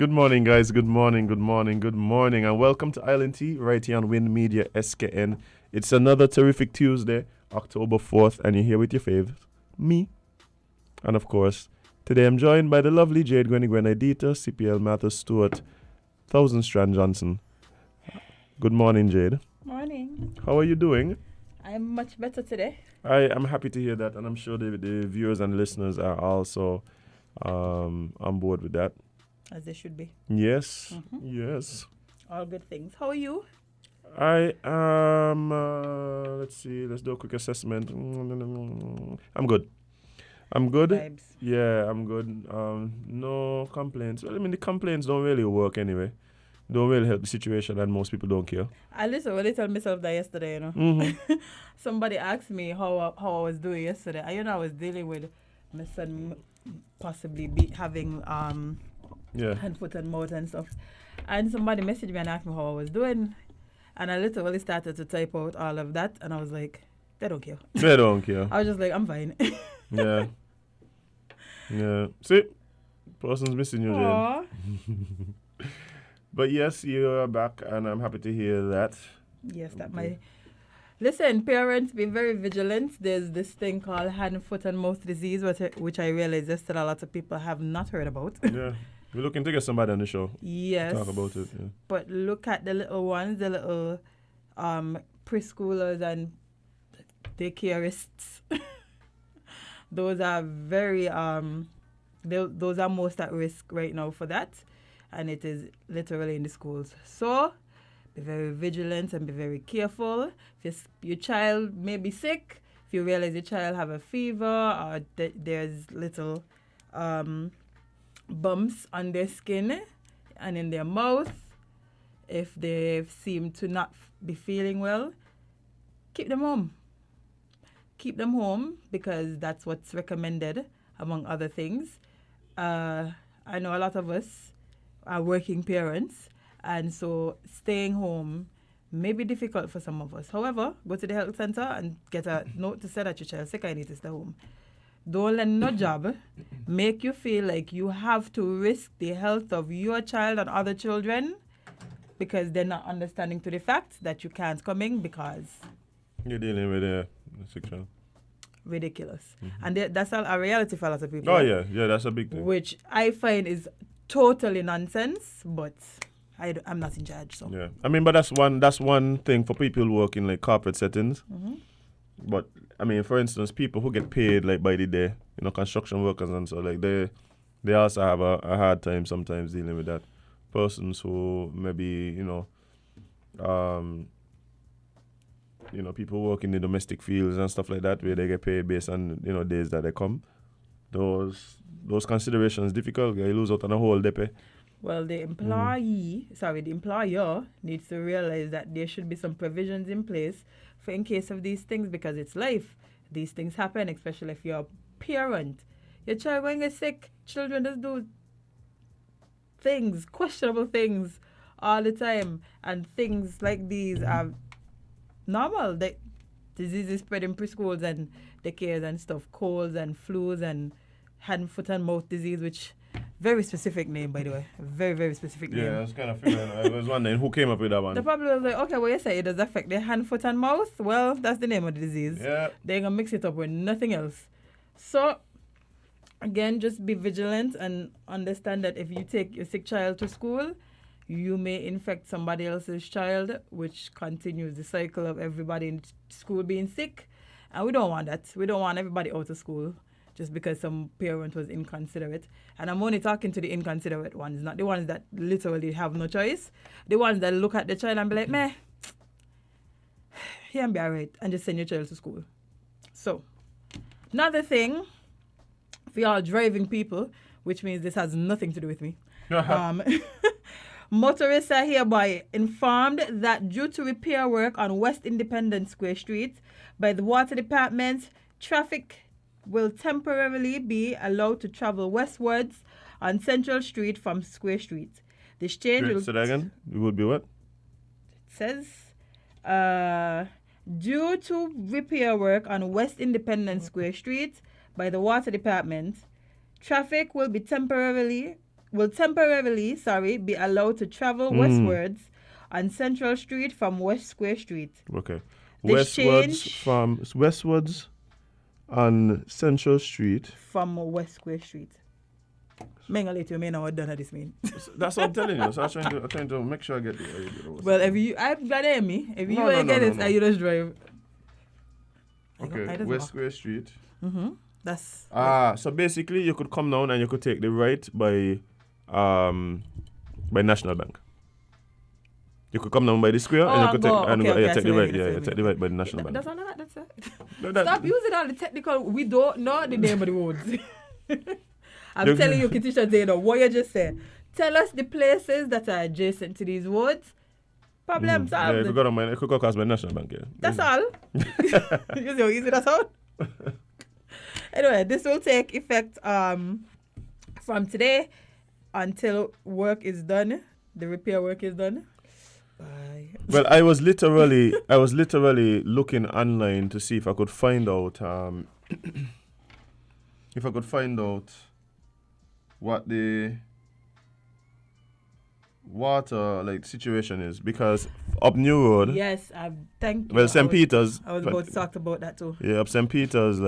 Good morning, guys. Good morning, and welcome to Island Tea right here on Wind Media SKN. It's another terrific Tuesday, October 4th, and you're here with your faves, me. And of course, today I'm joined by the lovely Jade Gwenny Gwenadita, CPL Mathis Stewart, Thousand Strand Johnson. Good morning, Jade. Morning. How are you doing? I'm much better today. I am happy to hear that, and I'm sure the viewers and listeners are also on board with that. As they should be. Yes, yes. All good things. How are you? I am, let's see, let's do a quick assessment. I'm good. Vibes. Yeah, I'm good. No complaints. Well, I mean, the complaints don't really work anyway. Don't really help the situation, and most people don't care. I literally told myself that yesterday, Somebody asked me how I was doing yesterday. I was dealing with my son possibly having hand, foot, and mouth and stuff. And somebody messaged me and asked me how I was doing. And I literally started to type out all of that. And I was like, they don't care. They don't care. I was just like, I'm fine. Yeah. Yeah. See? Person's missing you, Jane. But yes, you are back, and I'm happy to hear that. Yes, that my... Listen, parents, be very vigilant. There's this thing called hand, foot, and mouth disease, which I realize that a lot of people have not heard about. Yeah. We're looking to get somebody on the show. Yes. To talk about it. Yeah. But look at the little ones, the little preschoolers and daycareists. Those are very, those are most at risk right now for that. And it is literally in the schools. So, be very vigilant and be very careful. If your child may be sick, if you realize your child have a fever or there's little bumps on their skin and in their mouth, if they seem to not be feeling well, keep them home. Keep them home because that's what's recommended, among other things. I know a lot of us are working parents, and so staying home may be difficult for some of us. However, go to the health center and get a note to say that your child's sick and you need to stay home. Don't let no job make you feel like you have to risk the health of your child and other children because they're not understanding to the fact that you can't come in because you're dealing with a sick child. Ridiculous. And that's a reality for a lot of people. Oh, yeah, that's a big thing. Which I find is totally nonsense, but I'm not in charge. So yeah, I mean, but that's one thing for people who work in like corporate settings. But I mean, for instance, people who get paid like by the day, construction workers and so like they also have a hard time sometimes dealing with that. Persons who maybe people who work in the domestic fields and stuff like that, where they get paid based on days that they come. Those considerations difficult. You lose out on a whole day. Well, the employer needs to realize that there should be some provisions in place for in case of these things because it's life. These things happen, especially if you're a parent. Your child when get sick, children just do things, questionable things all the time. And things like these are normal. Diseases spread in preschools and daycares and stuff, colds and flus and hand, foot, and mouth disease, which very specific name, by the way. Very, very specific name. Yeah, I was kind of figuring. I was wondering who came up with that one. The problem was like, okay, well, you say it does affect the hand, foot, and mouth. Well, that's the name of the disease. Yeah. They're going to mix it up with nothing else. So, again, just be vigilant and understand that if you take your sick child to school, you may infect somebody else's child, which continues the cycle of everybody in school being sick. And we don't want that. We don't want everybody out of school just because some parent was inconsiderate. And I'm only talking to the inconsiderate ones, not the ones that literally have no choice. The ones that look at the child and be like, meh, he can be all right, and just send your child to school. So, another thing, for all driving people, which means this has nothing to do with me. Motorists are hereby informed that due to repair work on West Independence Square Street by the Water Department, traffic will temporarily be allowed to travel westwards on Central Street from Square Street. This change will... Say that again? It would be what? It says, due to repair work on West Independence Square Street by the Water Department, traffic will be temporarily will temporarily, be allowed to travel westwards on Central Street from West Square Street. Okay. This Westwards on Central Street. From West Square Street. You may know what done this mean. That's what I'm telling you. So I'm trying to make sure I get it. Well, I'm glad to hear me. If you get it, you just drive. Okay, West Square Street. That's so basically you could come down and you could take the right by National Bank. You could come down by the square and you could take the right. Take the right by the National Bank. That's all that. That's it. Stop using all the technical. We don't know the name of the roads. I'm telling you, Kitisha Zeno, what you just said. Tell us the places that are adjacent to these roads. Problem solved. Yeah, you could go down. You could go across by National Bank. Yeah. That's all. You see how easy that's all. Anyway, this will take effect from today until work is done. The repair work is done. Bye. Well, I was literally looking online to see if I could find out what the water situation is, because up New Road. Yes, thank you. Well, St. Peter's. I was about to talk about that too. Yeah, up St. Peter's,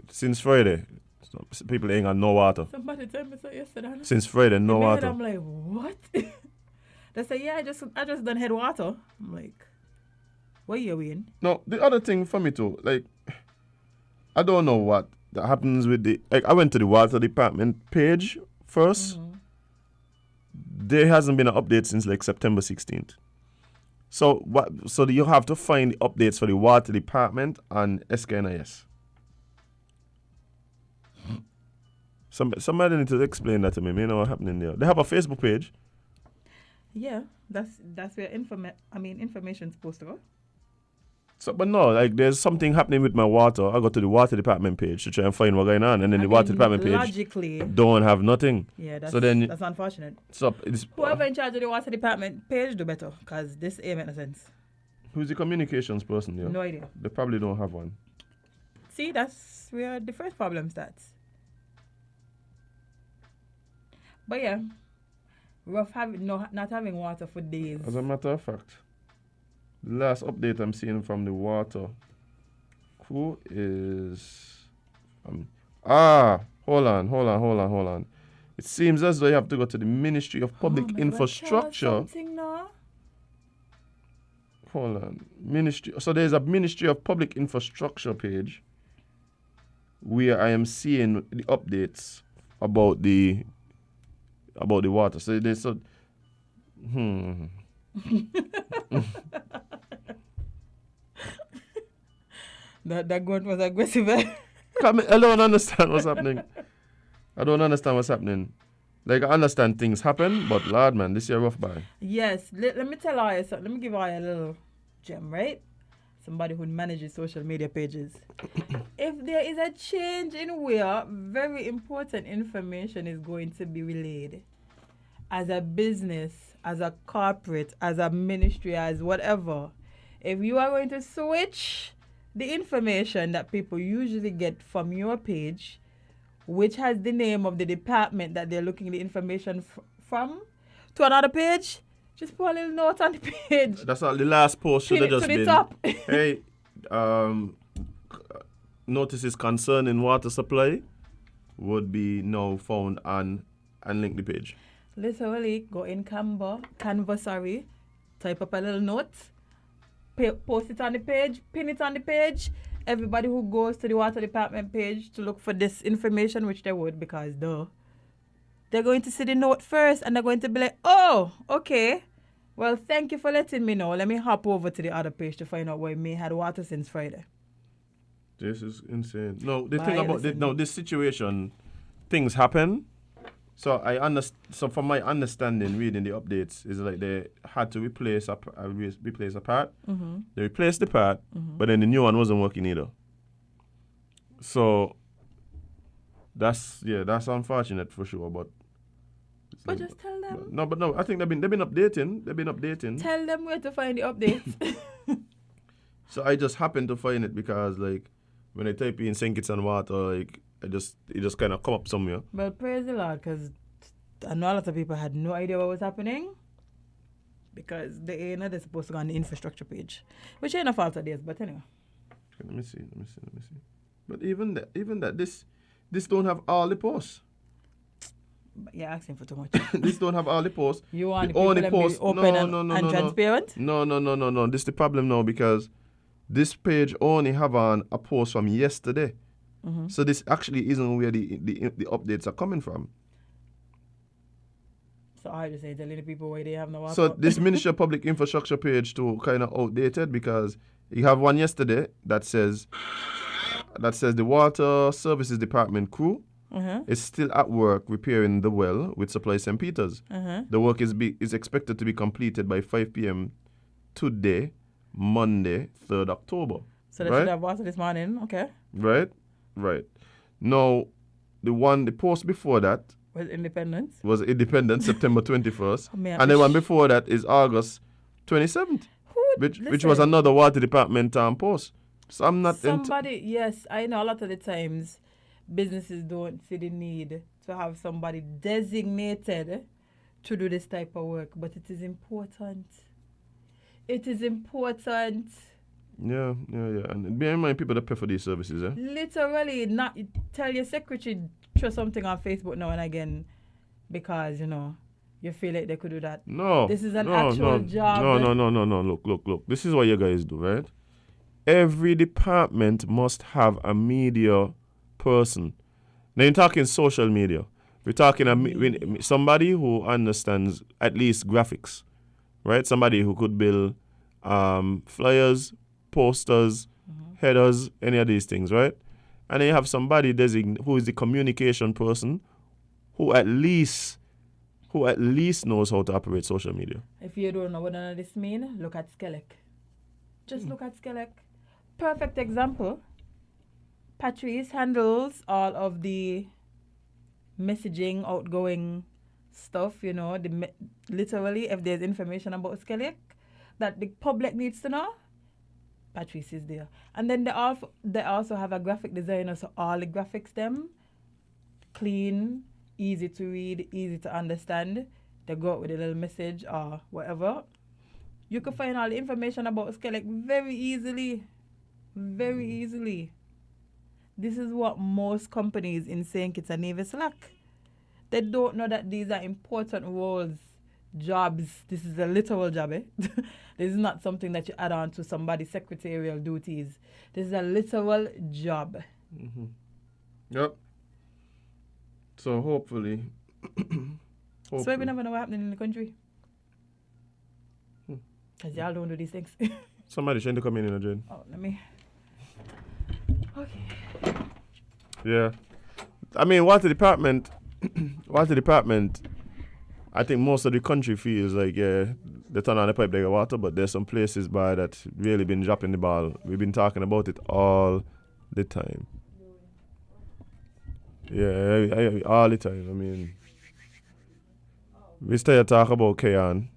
since Friday, people ain't got no water. Somebody told me so yesterday. Since Friday, no water. I'm like, what? They say, yeah, I just done head water. I'm like, what are you in? No, the other thing for me too, I don't know what that happens with I went to the water department page first. There hasn't been an update since September 16th. So you have to find the updates for the water department on SKNIS. Somebody need to explain that to me. You know what's happening there. They have a Facebook page. Yeah, that's where information's supposed to go. So, but no, there's something happening with my water. I go to the water department page to try and find what's going on, and then the water department page logically don't have nothing. Yeah, that's unfortunate. So whoever in charge of the water department page do better, because this ain't make no sense. Who's the communications person here? No idea. They probably don't have one. See, that's where the first problem starts. But yeah, rough not having water for days. As a matter of fact, the last update I'm seeing from the water, who is... hold on. It seems as though you have to go to the Ministry of Public Infrastructure. Hold on. Ministry. So there's a Ministry of Public Infrastructure page where I am seeing the updates about the water. So there's That gun was aggressive. I don't understand what's happening. I understand things happen, but Lord, man, this year rough by. Yes, let me tell you something. Let me give you a little gem, right? Somebody who manages social media pages. If there is a change in where very important information is going to be relayed, as a business, as a corporate, as a ministry, as whatever, if you are going to switch the information that people usually get from your page, which has the name of the department that they're looking the information from, to another page, just put a little note on the page. That's all. The last post should have just been. Top. Hey, notices concerning water supply would be now found on and link the page. Literally, go in Canva, type up a little note, post it on the page, pin it on the page. Everybody who goes to the water department page to look for this information, which they would, because they're going to see the note first and they're going to be like, oh, okay. Well, thank you for letting me know. Let me hop over to the other page to find out why me had water since Friday. This is insane. No, the thing about this situation, things happen. So So from my understanding, reading the updates, is they had to replace a part. Mm-hmm. They replaced the part, but then the new one wasn't working either. So that's unfortunate for sure. But just tell them. No, I think they've been updating. Tell them where to find the updates. So I just happened to find it because when I type in St. Kitts and water, it just kind of come up somewhere. Well, praise the Lord, because I know a lot of people had no idea what was happening because they're supposed to go on the infrastructure page, which ain't a fault of theirs, but anyway. Okay, let me see. But even that, this don't have all the posts. But you're asking for too much. This don't have all the posts. You want the people only to post, be open and transparent? No. This is the problem now because this page only have on a post from yesterday. Mm-hmm. So this actually isn't where the updates are coming from. So I just say telling the people why they have no So WhatsApp. this Ministry of Public Infrastructure page too kind of outdated because you have one yesterday that says the Water Services Department crew is still at work repairing the well with Supply St. Peter's. The work is expected to be completed by 5 p.m. today, Monday, 3rd October. So they should have water this morning, okay? Right. Now, the post before that Was Independence, September 21st. Oh, man, And the one before that is August 27th, which was another Water Department post. So I'm not... Yes, I know a lot of the times businesses don't see the need to have somebody designated to do this type of work, but it is important. It is important. Yeah. And bear in mind people that pay for these services, eh? Literally, not tell your secretary throw something on Facebook now and again because, you feel like they could do that. No. This is an actual job. No. Look. This is what you guys do, right? Every department must have a media person. Now you're talking social media. We're talking somebody who understands at least graphics, right? Somebody who could build flyers, posters, headers, any of these things, right? And then you have somebody who is the communication person who at least knows how to operate social media. If you don't know what none of this means, look at Skelec. Just look at Skelec. Perfect example. Patrice handles all of the messaging, outgoing stuff, literally, if there's information about Skelec that the public needs to know, Patrice is there. And then they also have a graphic designer, so all the graphics them clean, easy to read, easy to understand. They go out with a little message or whatever. You can find all the information about Skelec very easily. Very easily. This is what most companies in St. Kitts and Nevis lack. They don't know that these are important roles, jobs. This is a literal job, eh? This is not something that you add on to somebody's secretarial duties. This is a literal job. Mm-hmm. Yep. So hopefully. So we never know what happening in the country. Because y'all don't do these things. Somebody trying to come in, Jane. Oh, let me. Okay. Yeah. I mean, Water Department, I think most of the country feels like, they turn on the pipe, they get water, but there's some places by that really been dropping the ball. We've been talking about it all the time. Yeah, all the time. I mean, we start to talk about Kayan,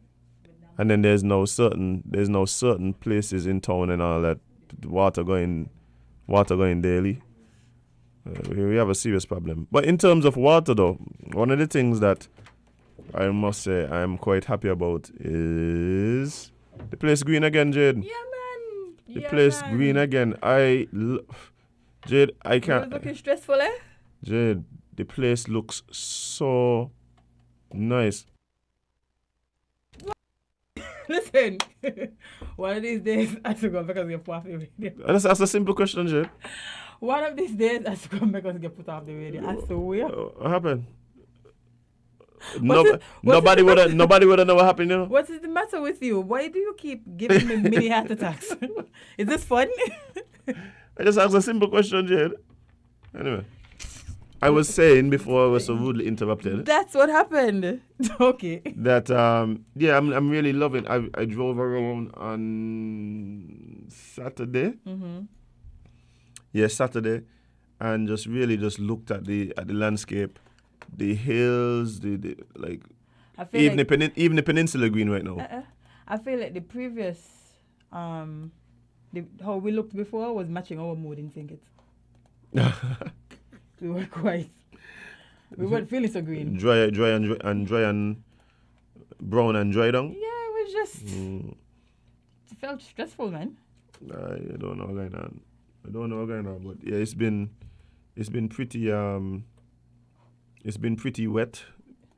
and then there's no certain places in town and all that water going daily. We have a serious problem. But in terms of water, though, one of the things that I must say I'm quite happy about is the place green again, Jade. Yeah, man. The place green again. Jade, I can't. It's looking stressful, eh? Jade, the place looks so nice. Listen, one of these days I have to go back and get put off the radio. That's a simple question, Jade. One of these days I have to go back and get put off the radio. I swear. What happened? Nobody would have known what happened, you know. What is the matter with you? Why do you keep giving me mini heart attacks? Is this fun? I just asked a simple question, Jade. Anyway, I was saying before I was so rudely interrupted. That's what happened. Okay. That I'm really loving. I drove around on Saturday. Mm-hmm. Yeah, Saturday, and just looked at the landscape. The hills, the like, even the peninsula green right now. I feel like the previous, how we looked before was matching our mood in St. Kitts. We were quite We weren't feeling so green. Dry and brown and dry down. Yeah, it was just it felt stressful, man. I don't know what's going on. But yeah, it's been pretty wet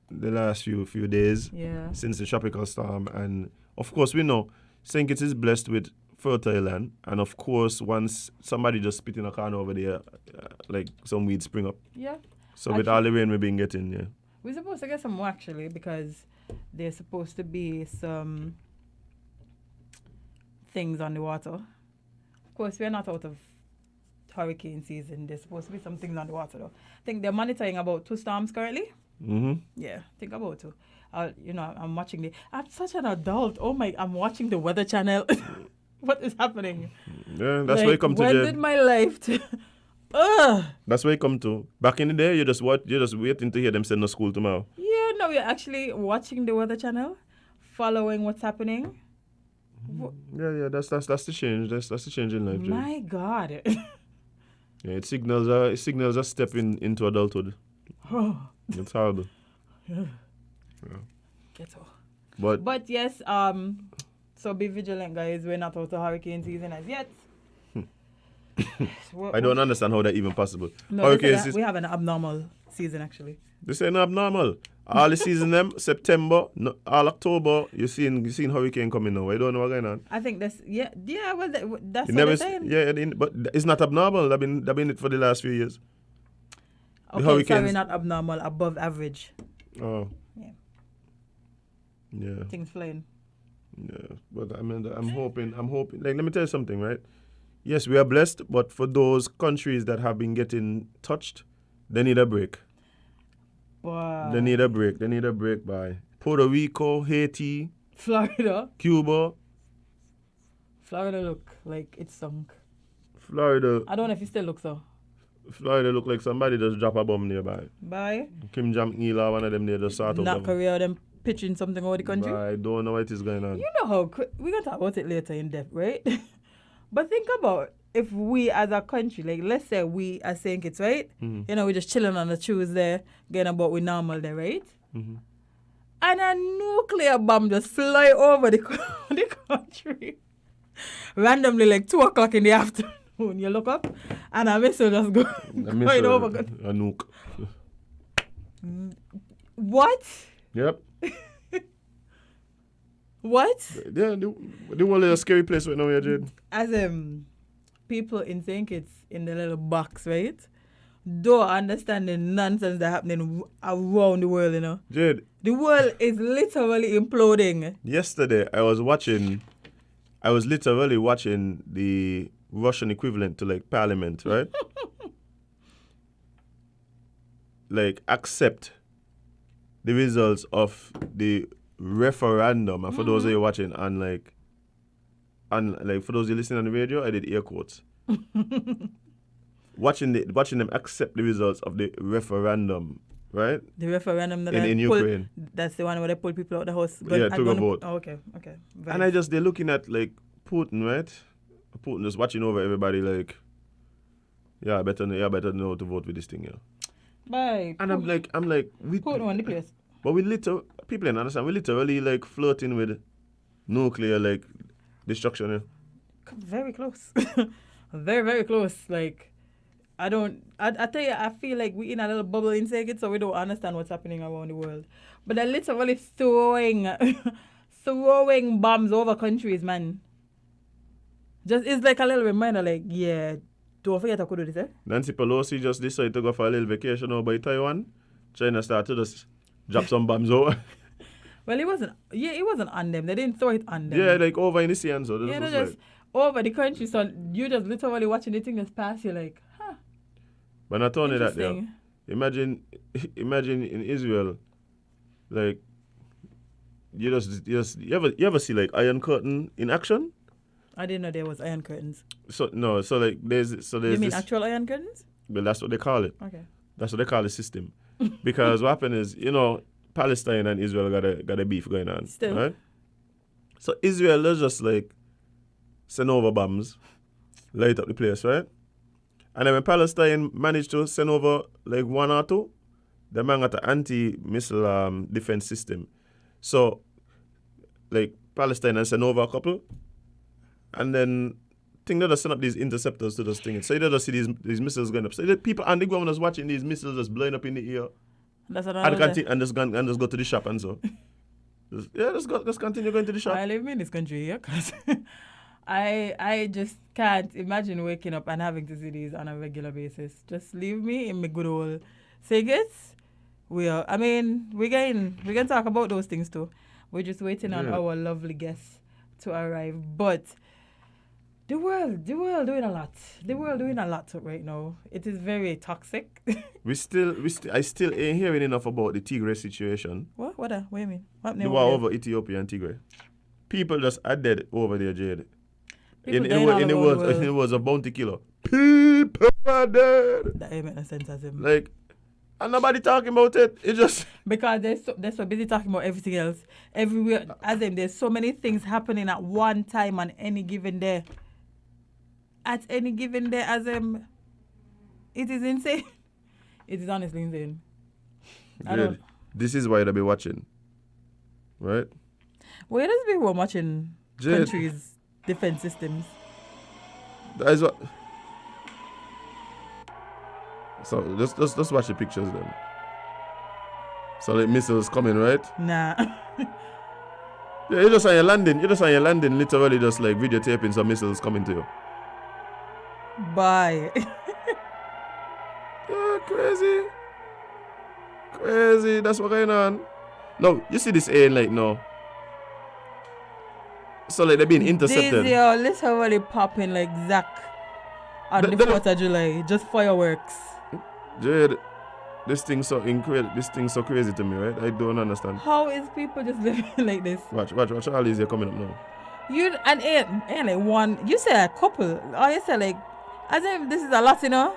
the last few days since the tropical storm, and of course we know St. Kitts is blessed with fertile land, and of course once somebody just spit in a corner over there, like some weeds spring up. Yeah. So with all the rain we've been getting, we're supposed to get some more actually, because there's supposed to be some things on the water. Of course, we're not out of hurricane season. There's supposed to be some things on the water though. I think they're monitoring about 2 storms currently. Yeah, think about 2. I'm watching I'm such an adult. Oh my, I'm watching the Weather Channel. What is happening? Yeah, that's where you come to. When did my life That's where you come to. Back in the day, you're just waiting to hear them send to school tomorrow. Yeah, no, we're actually watching the Weather Channel, following what's happening. Yeah, that's the change. That's the change in life, Jay. My God. Yeah, it signals a step into adulthood. It's hard. Yeah. But yes, so be vigilant, guys. We're not out of hurricane season as yet. I don't understand how that even possible. No, we have an abnormal season actually. This ain't abnormal. All the season them September, all October, you seen hurricane coming now. I don't know what's going on. I think that's well that's what they're saying. Yeah, but it's not abnormal. They've been it for the last few years. Okay, sorry, not abnormal, above average. Oh. Yeah. Things flying. Yeah, but I mean, I'm hoping. Like, let me tell you something, right? Yes, we are blessed, but for those countries that have been getting touched, they need a break. Wow. They need a break by Puerto Rico, Haiti, Florida, Cuba. Florida look like it's sunk. Florida. I don't know if it still looks so. Florida look like somebody just drop a bomb nearby. Bye. Kim Jong-il or one of them there just sort of. Not Korea, them pitching something over the country. I don't know what is going on. You know how we're gonna talk about it later in depth, right? But think about if we as a country, like let's say we as St. Kitts, right? Mm-hmm. You know, we're just chilling on the Tuesday, getting about we normal there, right? Mm-hmm. And a nuclear bomb just fly over the country randomly, like 2:00 in the afternoon. You look up and a missile just going over. A nuke. What? Yep. What? Yeah, the world is a scary place right now, Jade. As people in St. Kitts in the little box, right? Don't understand the nonsense that's happening around the world, you know. Jade. The world is literally imploding. Yesterday, I was literally watching the Russian equivalent to like Parliament, right? Like accept the results of the referendum. And for those of you watching and for those of you listening on the radio, I did air quotes. watching them accept the results of the referendum, right? The referendum that in Ukraine. That's the one where they pull people out of the house. To go vote. Oh, okay. And they're looking at like Putin, right? Putin just watching over everybody like, I better know how to vote with this thing, Bye. And I'm like, we Putin won the place. But people don't understand. We literally like flirting with nuclear like destruction. Very close. Very, very close. Like, I tell you, I feel like we're in a little bubble in St. Kitts, so we don't understand what's happening around the world. But they're literally throwing bombs over countries, man. It's like a little reminder, like, don't forget I could do this, eh? Nancy Pelosi just decided to go for a little vacation over by Taiwan. China started to just drop some bombs over. Well, it wasn't on them. They didn't throw it on them. Yeah, like over in the sea and so. They're just over the country, so you just literally watching the thing just pass, you're like, huh. But not only that, imagine in Israel, like, you ever see like Iron Curtain in action? I didn't know there was iron curtains. So there's You mean actual iron curtains? Well, that's what they call it. Okay. That's what they call the system. Because what happened is, Palestine and Israel got a beef going on. Still. Right? So Israel is just like send over bombs, light up the place, right? And then when Palestine managed to send over like 1 or 2, The man got an anti-missile defense system. So, like, Palestine and send over a couple, and then think they just send up these interceptors to those things. So you just see these missiles going up. So the people and the governors watching these missiles just blowing up in the air. That's what And just go to the shop and so. Just continue going to the shop. I live in this country here because I just can't imagine waking up and having to see these on a regular basis. Just leave me in my good old Sigurds. We're gonna talk about those things too. We're just waiting on our lovely guests to arrive. But the world doing a lot. The world doing a lot right now. It is very toxic. I still ain't hearing enough about the Tigray situation. What? What do you mean? What The war over Ethiopia and Tigray. People just are dead over there, Jade. In the words of Bounty Killer. People are dead. That ain't make no sense as him. Like, and nobody talking about it. It just because they're so busy talking about everything else. Everywhere, as in there's so many things happening at one time on any given day. At any given day, as it is insane. It is honestly insane. This is why they'll be watching, right? Why does people watching countries' defense systems? That is what. So let's watch the pictures then. So the missiles coming, right? Nah. Yeah, you're just on your landing. Literally just like videotaping some missiles coming to you. Bye. Yeah, crazy. That's what's going on. No, you see this air like no. So like they're being intercepted. Let's have it popping like Zach on the 4th of July. Just fireworks. Jade, this thing's so incredible. This thing's so crazy to me, right? I don't understand. How is people just living like this? Watch all these here coming up now. You and ain't like one. You say a couple. Or you say like, as if this is a lot, you know.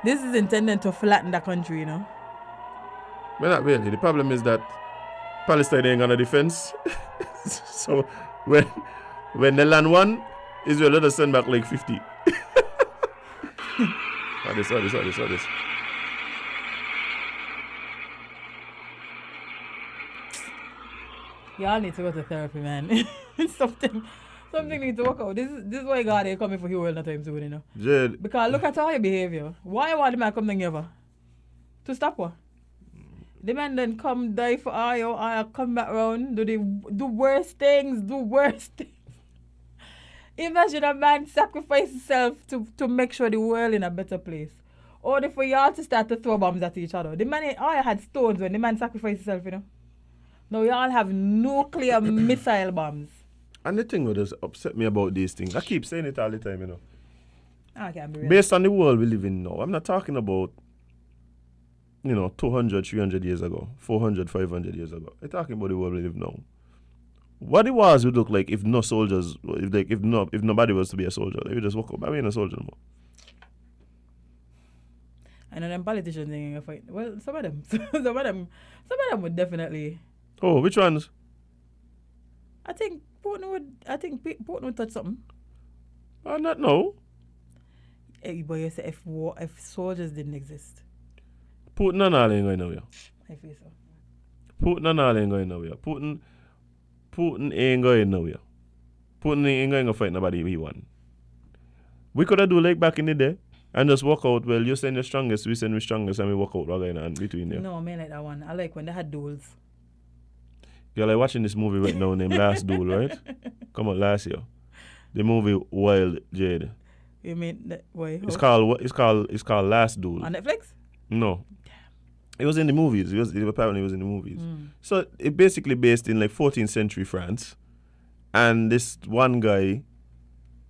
This is intended to flatten the country, you know. Well, not really. The problem is that Palestine ain't gonna defense. So when they land one, Israel let us send back like 50. What this. Y'all need to go to therapy, man. Something needs to work out. This is why God ain't coming for you all the time soon, you know. Jade. Because look at all your behavior. Why you want the man come down here? To stop what? The man then come die for all or come back round, do worst things. Imagine a man sacrifice himself to make sure the world in a better place. Or for y'all to start to throw bombs at each other. The man all had stones when the man sacrificed himself, you know. Now y'all have nuclear missile bombs. And the thing that just upset me about these things, I keep saying it all the time, you know. I can't be real. Based on the world we live in now, I'm not talking about 200, 300 years ago, 400, 500 years ago. I'm talking about the world we live now. What the wars would look like if no soldiers, if nobody was to be a soldier, they would just walk up. I mean, a soldier no more. I know them politicians ain't gonna fight. Well, some of them would definitely. Oh, which ones? I think Putin would touch something. Not no. Hey, but you say if soldiers didn't exist. Putin and all ain't going nowhere. I feel so. Putin and all ain't going nowhere. Putin ain't going nowhere. Putin ain't going to fight nobody he won. We could have do like back in the day and just walk out. Well, you send the strongest, we send the strongest, and we walk out right in between there. No, I mean like that one. I like when they had duels. You're like watching this movie right now named Last Duel, right? Come on, last year. The movie Wild Jade. You mean that? Why? It's called Last Duel. On Netflix? No. It was in the movies. Apparently it was in the movies. So it basically based in like 14th century France. And this one guy,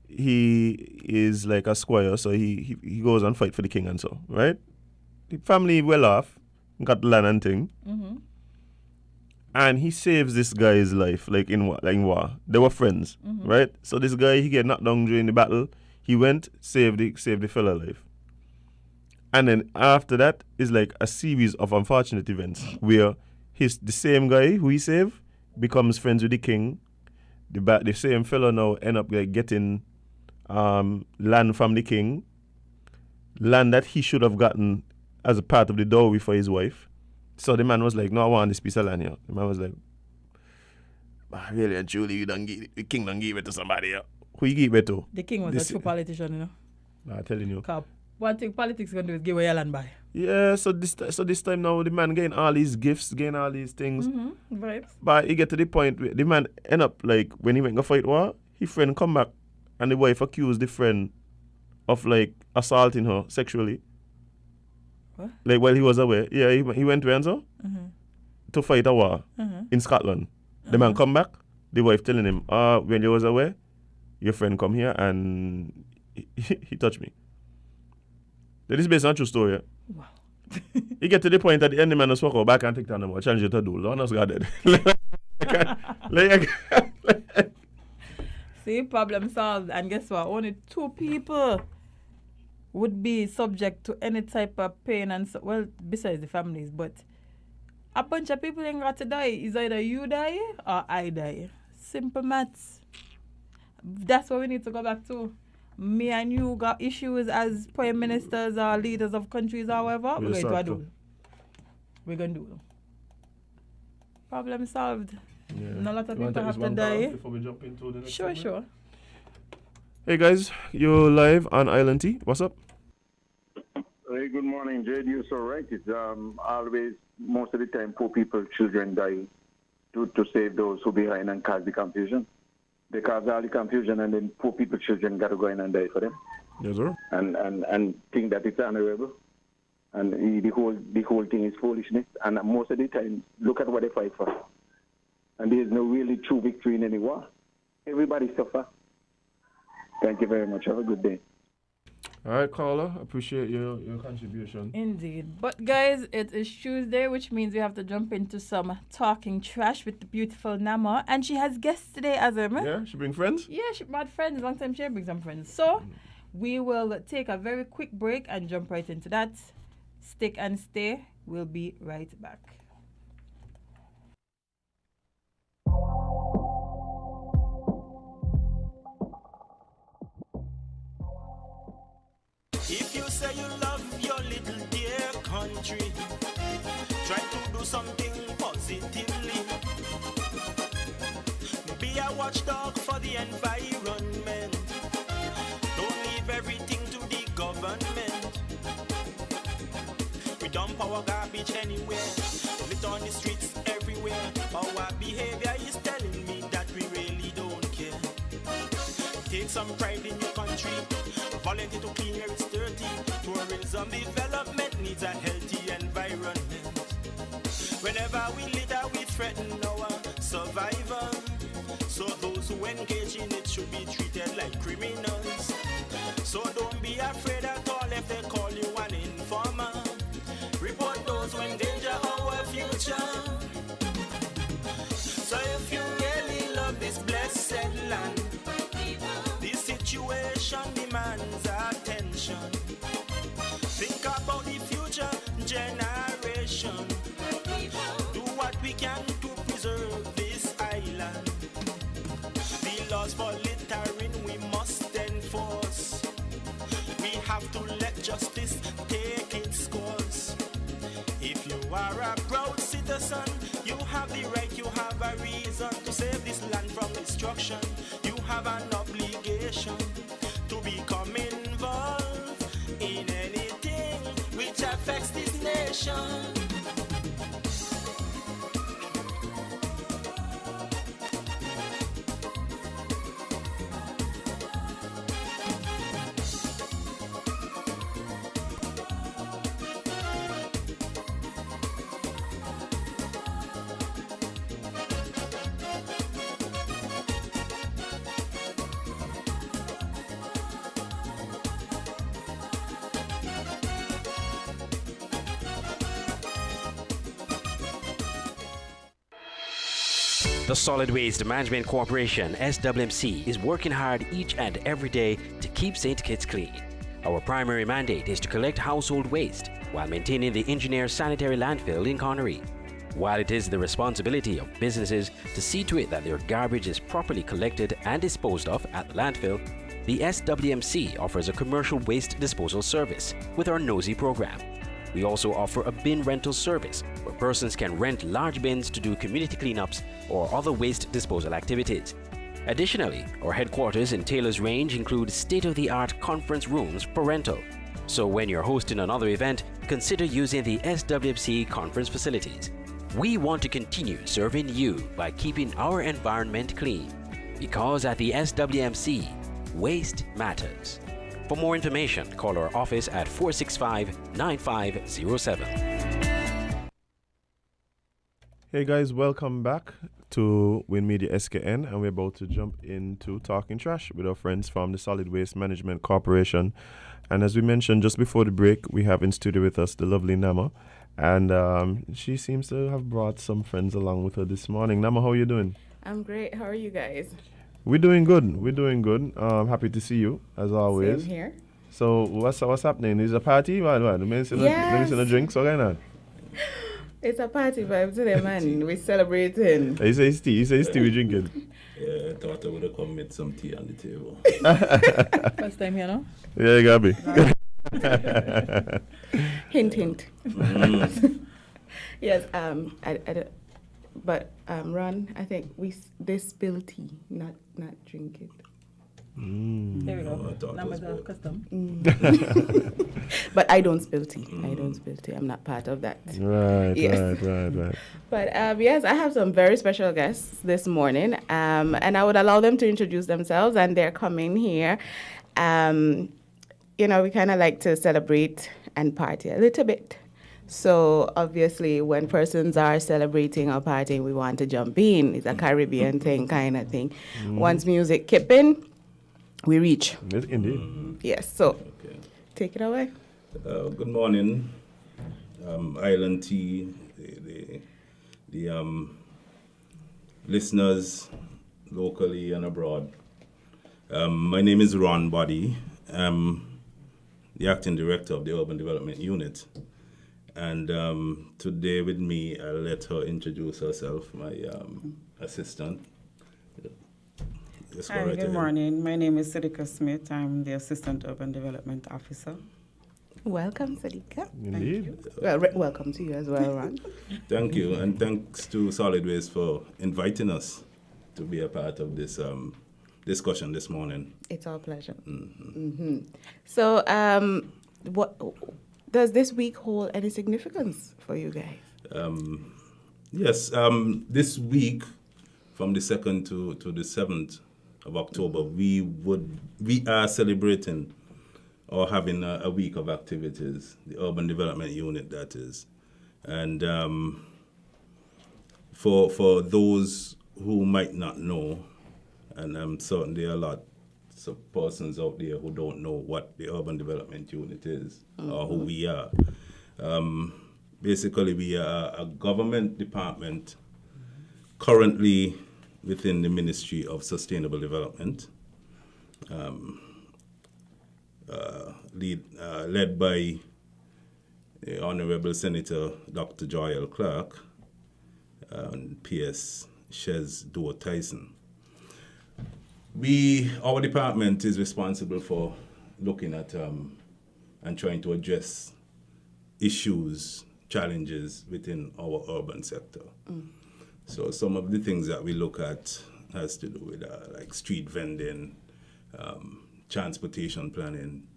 he is like a squire, so he goes and fight for the king and so, right? The family well off, got land and thing. Mm-hmm. And he saves this guy's life, like in war. They were friends, right? So this guy, he get knocked down during the battle. He went, saved the fella life. And then after that is like a series of unfortunate events where the same guy who he saved becomes friends with the king. The same fella now end up like getting land from the king, land that he should have gotten as a part of the dowry for his wife. So the man was like, no, I want this piece of land here. The man was like, really and truly, the king don't give it to somebody else. Who you give it to? The king was a true politician, you know. I'm telling you. One thing politics gonna do is give away your land by. Yeah, so this time now the man getting all these gifts, getting all these things. Vibes. But he get to the point where the man end up like when he went to fight war, his friend come back and the wife accused the friend of like assaulting her sexually. What? Like while he was away. Yeah, he went to Enzo to fight a war in Scotland. The man come back, the wife telling him, when you was away, your friend come here and he touched me. This is based on a true story. Yeah? Wow. He get to the point at the end, the man was walk out back and take down the more challenge you to do. Lord knows God dead. See, problem solved. And guess what? Only 2 people would be subject to any type of pain and well, besides the families, but a bunch of people ain't got to die. It's either you die or I die. Simple maths. That's what we need to go back to. Me and you got issues as prime ministers or leaders of countries or whatever. We're going to do. We're going to do. Problem solved. Yeah. Not a lot of people have to die. Before we jump into the next Sure, segment. sure. Hey guys, you're live on Island T. What's up? Hey, good morning, Jade. You're so right. It's always, most of the time, poor people, children die to save those who are behind and cause the confusion. They cause all the confusion, and then poor people, children, got to go in and die for them. Yes, sir. And think that it's honorable. And the whole thing is foolishness. And most of the time, look at what they fight for. And there's no really true victory in any war. Everybody suffer. Thank you very much. Have a good day. All right, caller. Appreciate your contribution. Indeed. But guys, it is Tuesday, which means we have to jump into some talking trash with the beautiful Nama. And she has guests today, Azam. Yeah, she bring friends? Yeah, she brought friends. Long time she brings some friends. So we will take a very quick break and jump right into that. Stick and stay. We'll be right back. If you say you love your little dear country, try to do something positively. Be a watchdog for the environment. Don't leave everything to the government. We dump our garbage anywhere, it on the streets everywhere. Our behavior is telling me that we really don't care. Take some pride in your country. Volunteer to clean where it's dirty. Tourism development needs a healthy environment. Whenever we litter, we threaten our survival. So those who engage in it should be treated like criminals. So don't be afraid at all if they call you an informer. Report those who endanger our future. So if you really love this blessed land, this situation demands attention. Think about the future generation. Do what we can to preserve this island. The laws for littering we must enforce. We have to let justice take its course. If you are a proud citizen, you have the right, you have a reason to save this land from destruction. You have an obligation to become involved in anything which affects this nation. The Solid Waste Management Corporation, SWMC, is working hard each and every day to keep St. Kitts clean. Our primary mandate is to collect household waste while maintaining the engineered sanitary landfill in Connery. While it is the responsibility of businesses to see to it that their garbage is properly collected and disposed of at the landfill, the SWMC offers a commercial waste disposal service with our NOSI program. We also offer a bin rental service where persons can rent large bins to do community cleanups or other waste disposal activities. Additionally, our headquarters in Taylor's Range include state-of-the-art conference rooms for rental. So when you're hosting another event, consider using the SWMC conference facilities. We want to continue serving you by keeping our environment clean. Because at the SWMC, waste matters. For more information, call our office at 465-9507. Hey guys, welcome back to Win Media SKN, and we're about to jump into Talking Trash with our friends from the Solid Waste Management Corporation. And as we mentioned just before the break, we have in studio with us the lovely Nama, and she seems to have brought some friends along with her this morning. Nama, how are you doing? I'm great. How are you guys? We're doing good. We're doing good. Happy to see you as always. Same here. So what's happening? Is it a party? What? Let me see the drinks. What's going on? It's a party vibe today, man. We're celebrating. You say it's tea. You say it's tea we're drinking. Yeah, I thought I would have come with some tea on the table. First time here, no? Yeah, you gotta be. Hint, hint. Yes. Ron, I think they spill tea, not drink it. There we No, I go. thought it Numbers was are good. custom. But I don't spill tea. I don't spill tea. I'm not part of that. Right, Yes. right. But yes, I have some very special guests this morning, and I would allow them to introduce themselves, and they're coming here. We kind of like to celebrate and party a little bit. So obviously, when persons are celebrating or partying, we want to jump in. It's a Caribbean thing, kind of thing. Once music kick in, we reach. Yes, indeed. Yes. So Okay. take it away. Good morning, Island Tea, the listeners locally and abroad. My name is Ron Boddy. I'm the acting director of the Urban Development Unit. And today with me, I'll let her introduce herself, my assistant. Just go Hi, right good ahead. morning. My name is Sadika Smith. I'm the Assistant Urban Development Officer. Welcome, Sadika. Indeed. Well, welcome to you as well, Ron. Thank you, and thanks to Solid Waste for inviting us to be a part of this discussion this morning. It's our pleasure. So, what does this week hold any significance for you guys? Yes, this week, from the 2nd to the 7th of October, we are celebrating or having a week of activities, the Urban Development Unit, that is. And for those who might not know, and I'm certain there are a lot of persons out there who don't know what the Urban Development Unit is or who we are. Basically, we are a government department currently within the Ministry of Sustainable Development, led by the Honorable Senator Dr. Joel Clark and P.S. Shez Doe Tyson. Our department is responsible for looking at and trying to address issues, challenges within our urban sector. So some of the things that we look at has to do with like street vending, transportation planning.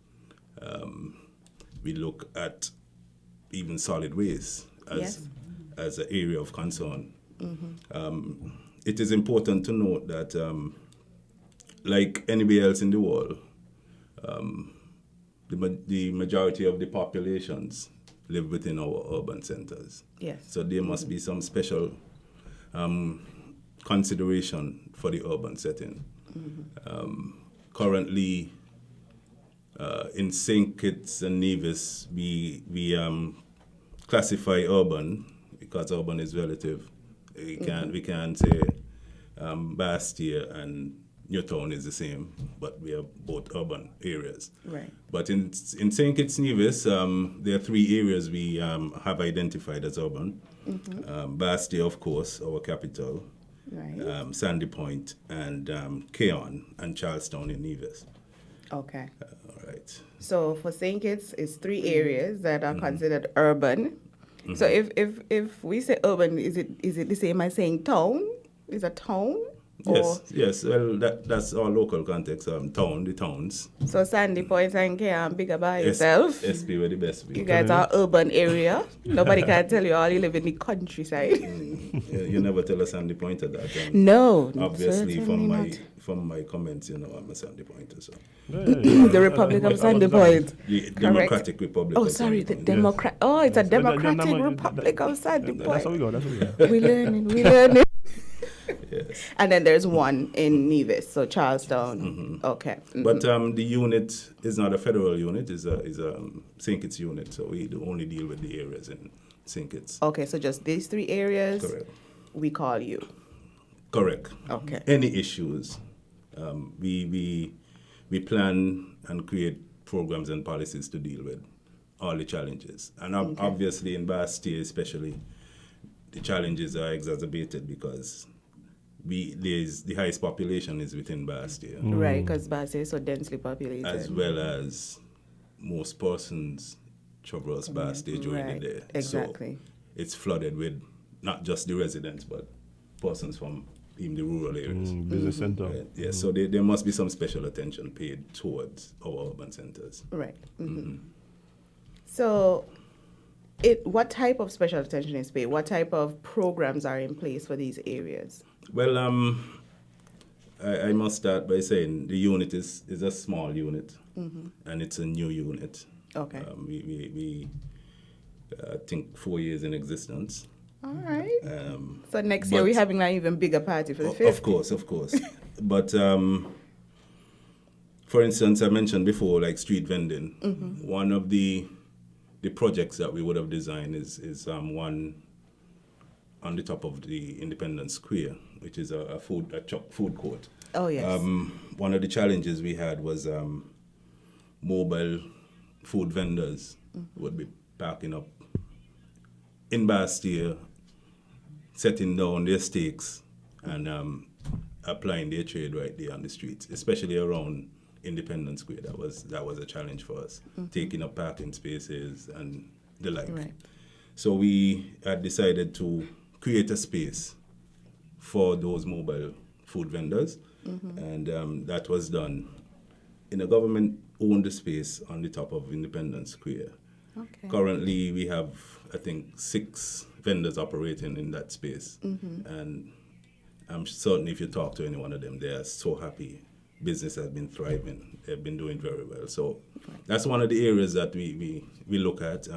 We look at even solid waste as an area of concern. It is important to note that like anywhere else in the world, the majority of the populations live within our urban centers. Yes. So there must be some special consideration for the urban setting. Currently, in St. Kitts and Nevis, we classify urban because urban is relative. We can't say Bastia and Newtown is the same, but we are both urban areas. Right. But in St. Kitts Nevis, there are 3 areas we have identified as urban. Bastia, of course, our capital, Right. Sandy Point, and Keon and Charlestown in Nevis. Okay. All Right. So for St. Kitts, it's 3 areas that are considered urban. So if we say urban, is it the same as saying town? Is a town? Yes. Well, that's our local context. The towns. So Sandy Point and K bigger by yourself. SP were the best. You guys are urban area. Nobody can tell you all you live in the countryside. You never tell a Sandy Pointer that. And No, obviously certainly from my comments, I'm a Sandy Pointer. So the Republic of Sandy Point. the Democratic Republic. Oh, of sorry, Sandy the Point. Democrat. Oh, it's a Yes. Democratic Republic of Sandy That's Point. how we go. We learning. Yes. And then there's one in Nevis, so Charlestown. Okay. But the unit is not a federal unit; is a St. Kitts unit. So we only deal with the areas in St. Kitts. Okay, so just these 3 areas. Correct. We call you. Correct. Okay. Any issues, we plan and create programs and policies to deal with all the challenges. And obviously in Bastia especially, the challenges are exacerbated because the highest population is within Bastia, Right, because Bastia is so densely populated. as well as most persons traverse Bastia during the day. Exactly. So it's flooded with not just the residents, but persons from even the rural areas. Business center. Right. Yes, so there must be some special attention paid towards our urban centers. Right. So, what type of special attention is paid? What type of programs are in place for these areas? Well, I must start by saying the unit is a small unit, and it's a new unit. Okay. We I think 4 years in existence. All right. So next but- year we're having an even bigger party for the 5th. Of course. But for instance, I mentioned before, like street vending. One of the projects that we would have designed is one on the top of the Independence Square, which is a food court. Oh, yes. One of the challenges we had was mobile food vendors would be parking up in Bastia, setting down their stakes and applying their trade right there on the streets, especially around Independence Square. That was a challenge for us, taking up parking spaces and the like. Right. So we had decided to create a space for those mobile food vendors, and that was done in a government-owned space on the top of Independence Square. Okay. Currently, we have, I think, 6 vendors operating in that space, and I'm certain if you talk to any one of them, they are so happy. Business has been thriving. They've been doing very well. So that's one of the areas that we look at.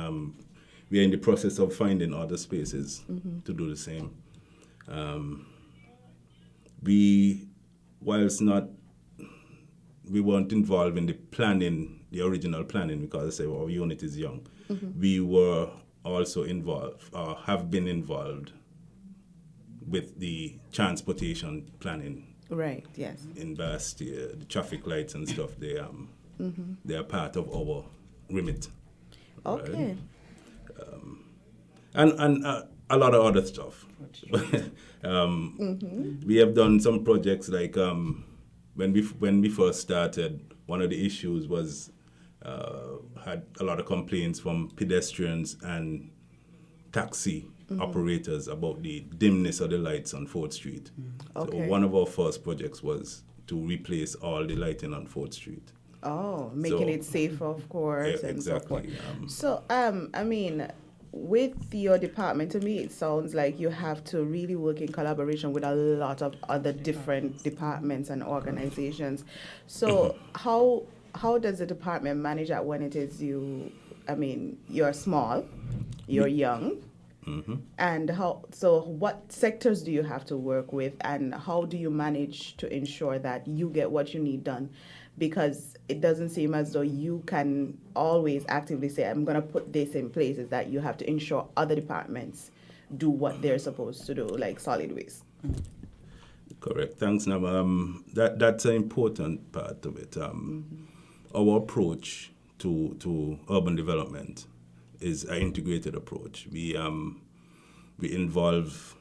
We are in the process of finding other spaces to do the same. We weren't involved in the planning, the original planning, because I say our unit is young. We were also involved, or have been involved, with the transportation planning. Right, yes. In Bastia, the traffic lights and stuff, they are part of our remit. Okay. Right? And a lot of other stuff. We have done some projects like when we first started, one of the issues was had a lot of complaints from pedestrians and taxi operators about the dimness of the lights on 4th Street. Okay. So one of our first projects was to replace all the lighting on 4th Street. Oh, making So- it safer, of course, Yeah, and so forth. exactly. So, I mean, with your department, to me, it sounds like you have to really work in collaboration with a lot of other different departments and organizations. So, how does the department manage that when it is you? I mean, you're small, you're young, and what sectors do you have to work with, and how do you manage to ensure that you get what you need done? Because it doesn't seem as though you can always actively say, I'm going to put this in place, is that you have to ensure other departments do what they're supposed to do, like solid waste. Correct. Thanks, Nam. That's an important part of it. Our approach to urban development is an integrated approach. We involve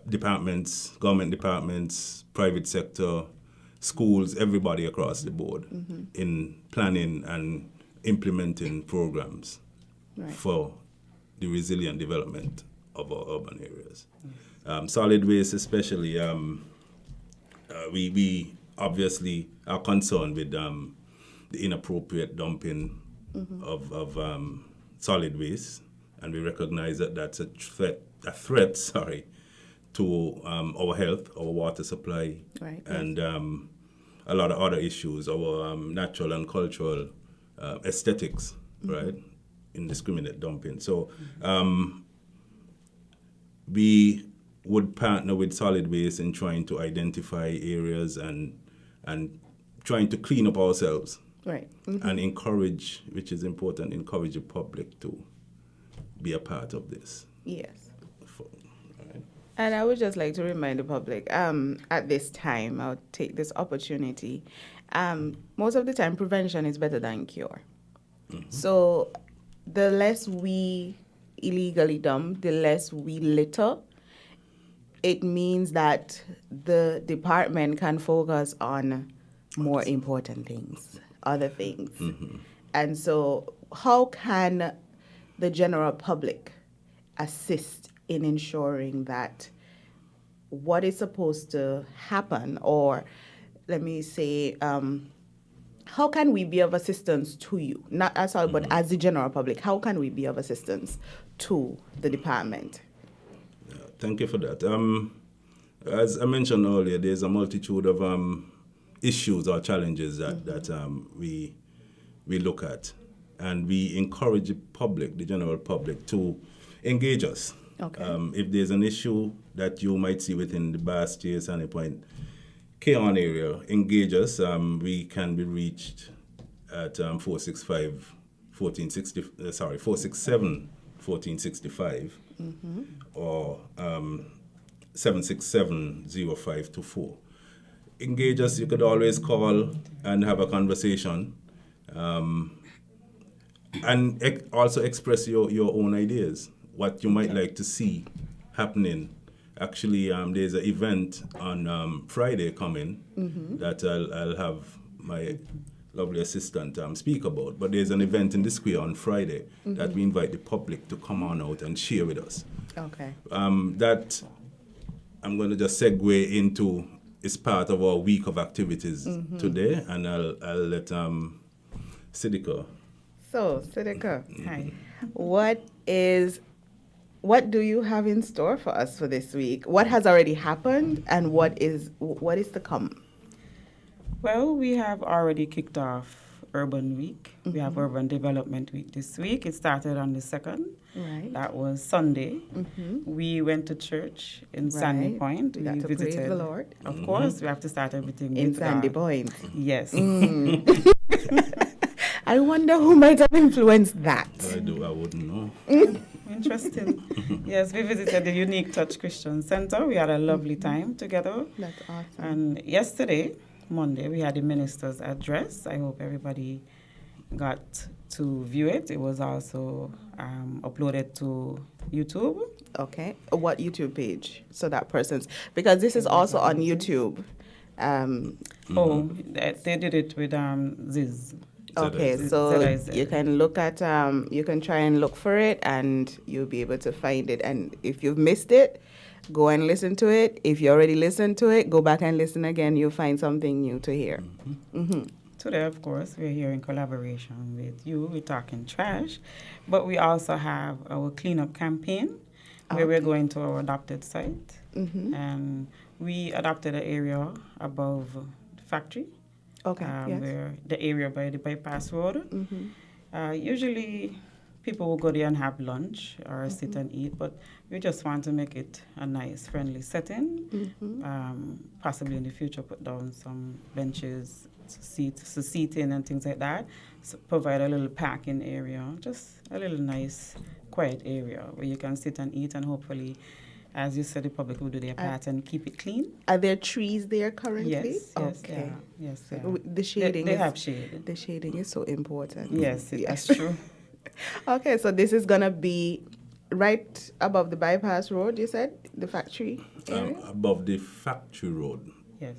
departments, government departments, private sector, schools, everybody across the board in planning and implementing programs for the resilient development of our urban areas. Solid waste especially, we obviously are concerned with the inappropriate dumping of solid waste, and we recognize that that's a threat, to our health, our water supply, and a lot of other issues, our natural and cultural aesthetics, right? Indiscriminate dumping. So we would partner with solid waste in trying to identify areas and trying to clean up ourselves. Right. And encourage, which is important, encourage the public to be a part of this. Yes. And I would just like to remind the public, at this time, I'll take this opportunity. Most of the time, prevention is better than cure. So the less we illegally dump, the less we litter, it means that the department can focus on more important things, other things. And so how can the general public assist in ensuring that what is supposed to happen, or let me say, how can we be of assistance to you? Not as all, but as the general public, how can we be of assistance to the department? Thank you for that. As I mentioned earlier, there's a multitude of issues or challenges that we look at, and we encourage the public, the general public, to engage us. Okay. If there's an issue that you might see within the Bass Chase, Sunny Point, Keon area, engage us. We can be reached at 467-1465 or 767-0524. Engage us. You could always call and have a conversation, and also express your own ideas, what you might like to see happening. Actually, there's an event on Friday coming that I'll have my lovely assistant speak about. But there's an event in the square on Friday that we invite the public to come on out and share with us. Okay. That I'm going to just segue into is part of our week of activities today, and I'll let Sidika. So, Sidika, Hi. What do you have in store for us for this week? What has already happened, and what is to come? Well, we have already kicked off Urban Week. We have Urban Development Week this week. It started on the 2nd. Right. That was Sunday. We went to church in Sandy Point. We got to praise the Lord. Of course, we have to start everything In with Sandy God. Point. Yes. I wonder who might have influenced that. I wouldn't know. Interesting. Yes, we visited the Unique Touch Christian Center. We had a lovely time together. That's awesome. And yesterday, Monday, we had the minister's address. I hope everybody got to view it. It was also uploaded to YouTube. Okay. What YouTube page? So that person's, because this is also on YouTube. Oh, they did it with Ziz. Okay, so you can look at, you can try and look for it, and you'll be able to find it. And if you've missed it, go and listen to it. If you already listened to it, go back and listen again. You'll find something new to hear. Today, of course, we're here in collaboration with you. We're talking trash, but we also have our cleanup campaign where we're going to our adopted site, and we adopted an area above the factory. Okay. Yes. Where the area by the bypass road. Usually people will go there and have lunch or sit and eat, but we just want to make it a nice, friendly setting. Possibly in the future put down some benches, seating and things like that. So provide a little parking area, just a little nice, quiet area where you can sit and eat, and hopefully, as you said, the public will do their part and keep it clean. Are there trees there currently? Yes. Okay. Yes. The shading. They have shade. The shading is so important. Yes, that's true. Okay, so this is gonna be right above the bypass road. You said the factory area. Above the factory road. Yes.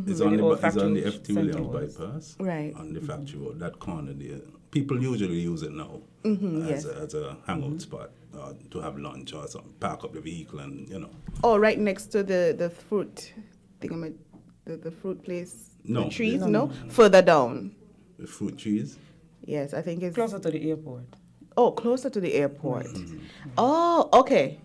It's on The old the factory F.T. center Williams was. bypass. Right. On the factory road, that corner there. People usually use it now Yes. as a hangout spot to have lunch or something. Park up the vehicle and, Oh, right next to the fruit thing, the fruit place. No. The trees, No, no? no. Further down. The fruit trees. Yes, I think it's Closer to the airport. Oh, closer to the airport. Oh, okay.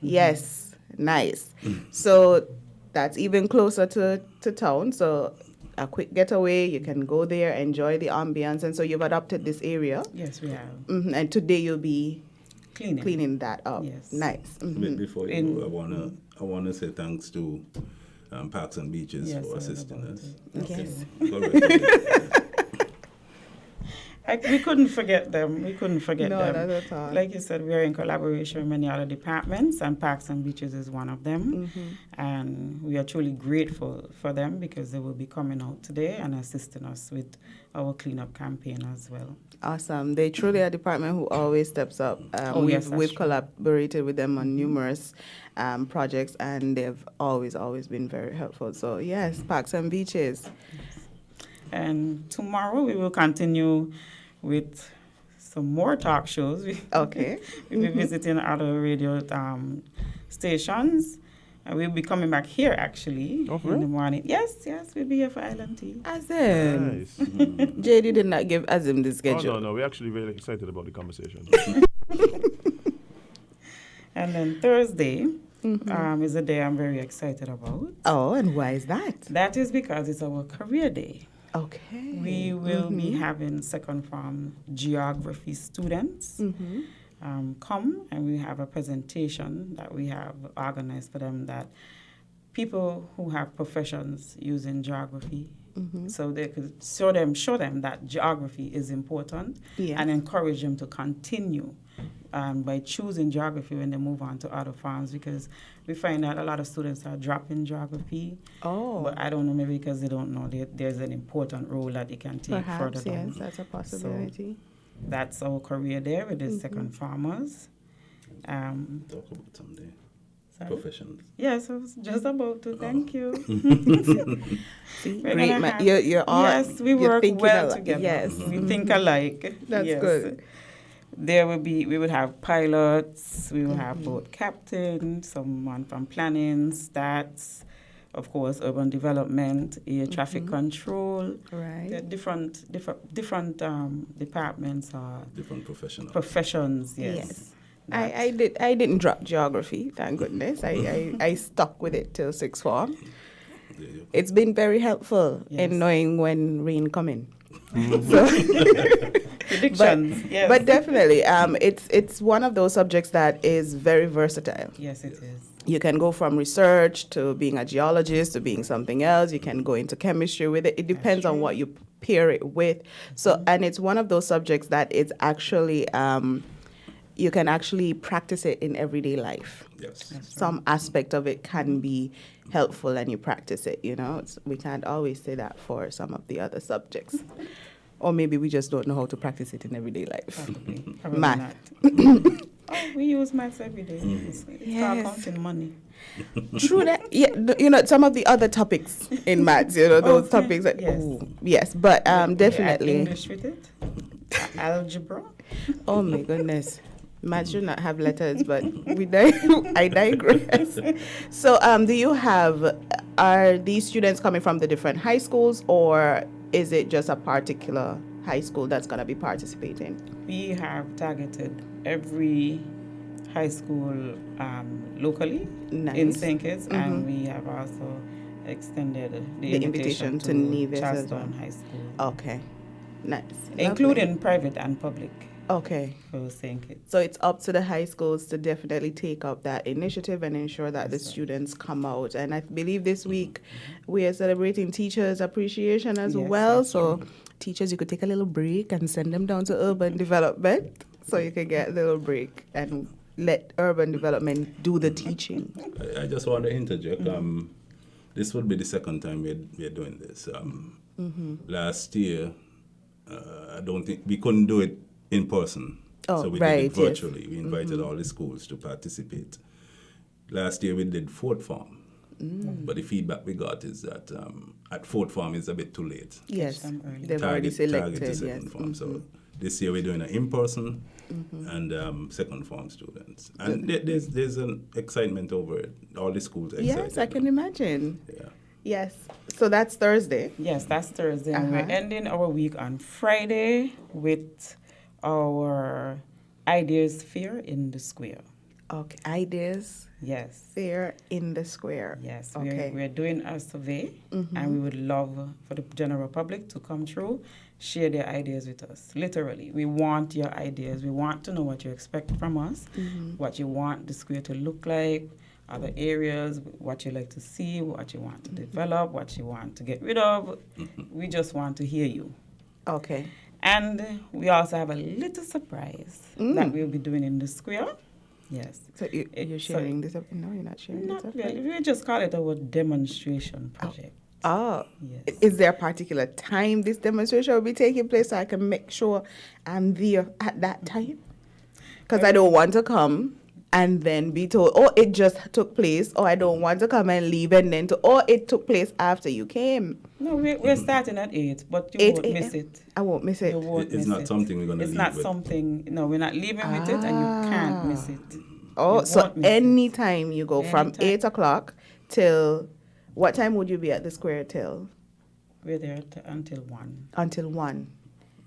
Yes, nice. So that's even closer to town. So a quick getaway, you can go there, enjoy the ambience. And so you've adopted this area. Yes, we have. And today you'll be Cleaning. that up. Yes. Nice. Before you go, I wanna say thanks to Parks and Beaches Yes, for I heard assisting about us. it. Yes. Go right. We couldn't forget them. No, not at all. Like you said, we are in collaboration with many other departments, and Parks and Beaches is one of them. And we are truly grateful for them because they will be coming out today and assisting us with our cleanup campaign as well. Awesome. They truly are a department who always steps up. Yes, that's we've true. collaborated with them on numerous projects, and they've always been very helpful. So yes, Parks and Beaches. And tomorrow we will continue with some more talk shows. Okay. We'll be visiting other radio stations. And we'll be coming back here actually Oh, for in real? the morning. Yes, we'll be here for Island Tea. Azim. Nice. JD did not give Azim the Oh, schedule. no, we're actually very excited about the conversation. And then Thursday is a day I'm very excited about. Oh, and why is that? That is because it's our career day. Okay. We will be having second form geography students come, and we have a presentation that we have organized for them that people who have professions using geography, so they could show them that geography is important Yes. and encourage them to continue by choosing geography when they move on to other forms, because we find that a lot of students are dropping geography. Oh. But I don't know, maybe because they don't know that there's an important role that they can take Perhaps, further down. yes, that's a possibility. That's our career there with the second farmers. Talk about someday. Sorry? Professions. Yes, I was just about to. Thank you. See, We're great gonna man. have- You're all, yes, we you're work thinking well alike. together. Yes. We think alike. That's Yes. good. We would have pilots, we will have boat captains, someone from planning, stats, of course, urban development, air traffic control. Right. The different departments are Different professionals. professions, yes. Yes. I didn't drop geography, thank goodness. I stuck with it till sixth form. There you go. It's been very helpful Yes. in knowing when rain coming. So, Predictions, yes. but definitely, it's one of those subjects that is very versatile. Yes, it is. You can go from research to being a geologist to being something else. You can go into chemistry with it. It depends on what you pair it with. So, and it's one of those subjects that it's actually, you can actually practice it in everyday life. Yes. Some aspect of it can be helpful and you practice it, we can't always say that for some of the other subjects. Or maybe we just don't know how to practice it in everyday life. Probably Math. not. We use maths every day. It's called Yes. counting money. True that. Yeah, some of the other topics in maths, those Okay, topics that, yes. yes, but We add definitely. English with it. Algebra. Oh my goodness. Maths should not have letters, but I digress. So, are these students coming from the different high schools, or is it just a particular high school that's going to be participating? We have targeted every high school locally Nice. in St. Kitts, and we have also extended the invitation to to Nevis as Charleston well. High School, Okay. Nice. including private and public Okay. for St. Kitts. So it's up to the high schools to definitely take up that initiative and ensure that the students come out. And I believe this week we are celebrating Teachers' Appreciation as Yes, well. that's So teachers, you could take a little break and send them down to urban development so you can get a little break and let urban development do the teaching. I just want to interject. This would be the second time we're doing this. Last year, I don't think we couldn't do it in person. Oh, so we right, did yes. it virtually. We invited all the schools to participate. Last year we did fourth form. But the feedback we got is that at fourth form is a bit too late. Yes, them early. they've already selected. Target to Yes. second form. So this year we're doing an in-person and second form students. And there's an excitement over it. All the schools are excited. Yes, I can imagine. Yeah. Yes. So that's Thursday. Yes, that's Thursday. And we're ending our week on Friday with our Ideas Fair in the Square. Okay. Ideas Yes. Fair in the Square. Yes, Okay. we're doing a survey, and we would love for the general public to come through, share their ideas with us. Literally, we want your ideas. We want to know what you expect from us, what you want the square to look like, other areas, what you like to see, what you want to develop, what you want to get rid of. We just want to hear you. Okay. And we also have a little surprise that we'll be doing in the square. Yes. So you're sharing this up? No, you're not sharing Not this up? really. We just call it our demonstration project. Oh. Yes. Is there a particular time this demonstration will be taking place so I can make sure I'm there at that time? Because I don't want to come and then be told, oh, it just took place, or I don't want to come and leave and then it took place after you came. No, we're starting at 8, but you 8 won't miss a.m.? it. I won't miss it. You won't It's miss not it. something we're going to It's leave not with. something, no, we're not leaving with it, and you can't miss it. Oh, You so won't miss it. anytime you go from Anytime. 8 o'clock till, what time would you be at the square till? We're there until 1. Until 1.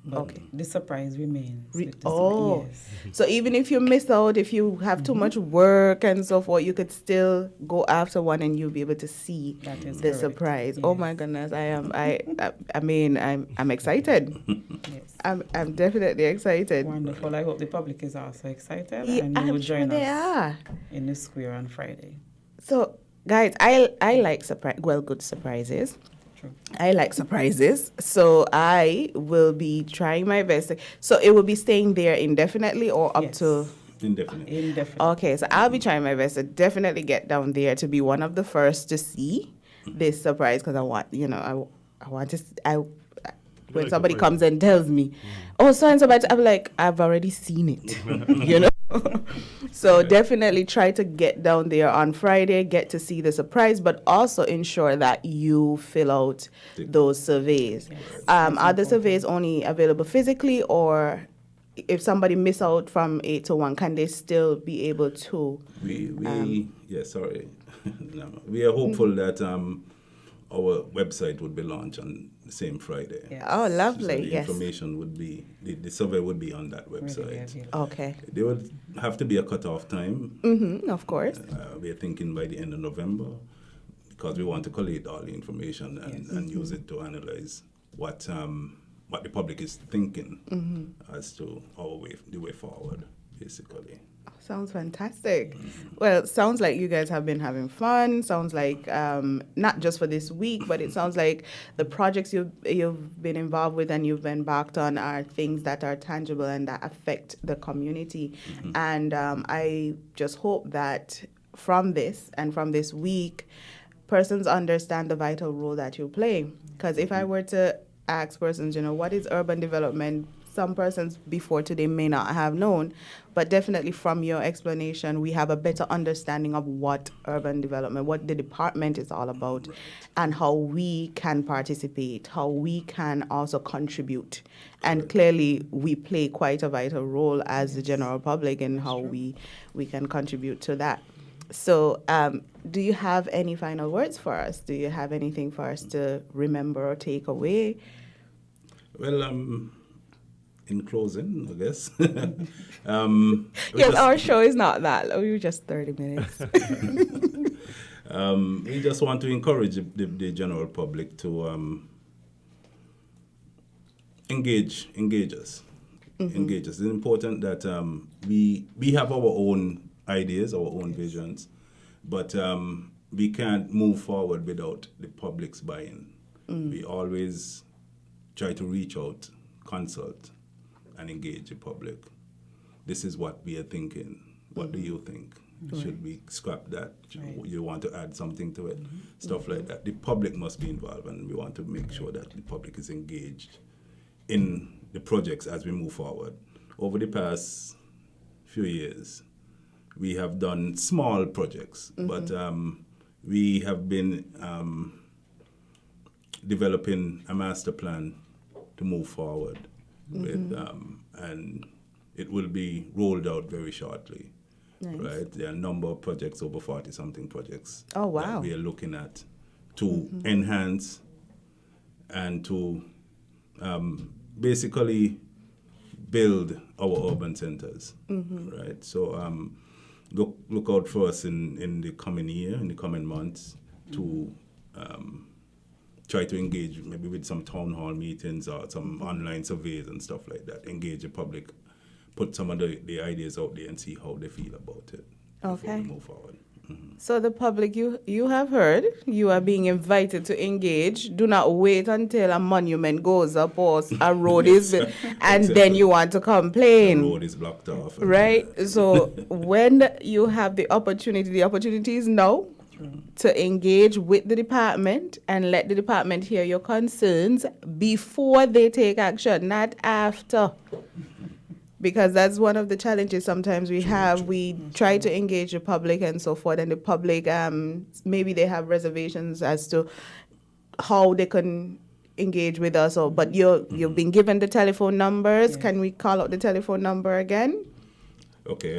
But Okay. the surprise remains. with the Oh, yes. so even if you miss out, if you have too much work and so forth, you could still go after 1 and you'll be able to see That is the correct. surprise. Oh Yes. my goodness, I mean, I'm excited. Yes. I'm definitely excited. Wonderful. I hope the public is also excited, Yeah, and you will I'm sure join they us are. in the square on Friday. So, guys, I like good surprises. True. I like surprises, so I will be trying my best. So it will be staying there indefinitely or up Yes. to. Indefinitely. Indefinitely. Okay, so I'll be trying my best to definitely get down there to be one of the first to see this surprise because I want, I want to. When like somebody surprise. comes and tells me, "Oh, so and so," I'm like, I've already seen it, So definitely try to get down there on Friday, get to see the surprise, but also ensure that you fill out those surveys. Are the surveys only available physically, or if somebody miss out from 8 to 1, can they still be able to? Sorry. No, we are hopeful that our website would be launched on the same Friday. Yes. Oh, So lovely, the yes. information would be, the survey would be on that Readily website. available. Okay, There would have to be a cutoff time. of course. We are thinking by the end of November because we want to collate all the information and use it to analyze what the public is thinking as to the way forward, basically. Sounds fantastic. Well, sounds like you guys have been having fun. Sounds like not just for this week, but it sounds like the projects you've been involved with and you've been backed on are things that are tangible and that affect the community. And I just hope that from this and from this week, persons understand the vital role that you play. Because if I were to ask persons, what is urban development? Some persons before today may not have known, but definitely from your explanation, we have a better understanding of what urban development, what the department is all about, and how we can participate, how we can also contribute. And clearly, we play quite a vital role as the general public in how we can contribute to that. So, do you have any final words for us? Do you have anything for us to remember or take away? Well, in closing, I guess. Yes, our show is not that long. We were just 30 minutes. We just want to encourage the general public to engage us. Engage us. It's important that we have our own ideas, our own visions, but we can't move forward without the public's buy-in. We always try to reach out, consult, and engage the public. This is what we are thinking. What do you think? Should we scrap that? You want to add something to it? Stuff like that. The public must be involved, and we want to make sure that the public is engaged in the projects as we move forward. Over the past few years, we have done small projects, but we have been developing a master plan to move forward with, and it will be rolled out very shortly. Nice. Right? There are a number of projects, over 40-something projects. Oh, wow. That we are looking at to enhance and to basically build our urban centers. Right? So look out for us in the coming year, in the coming months, to try to engage maybe with some town hall meetings or some online surveys and stuff like that. Engage the public, put some of the ideas out there and see how they feel about it before Okay. we move forward. So the public, you have heard, you are being invited to engage. Do not wait until a monument goes up or a road is, and then you want to complain. The road is blocked off. Right? So when you have the opportunity is now to engage with the department and let the department hear your concerns before they take action, not after. Because that's one of the challenges sometimes we have. We try to engage the public and so forth, and the public, maybe they have reservations as to how they can engage with us. But you've been given the telephone numbers. Yes. Can we call out the telephone number again? Okay,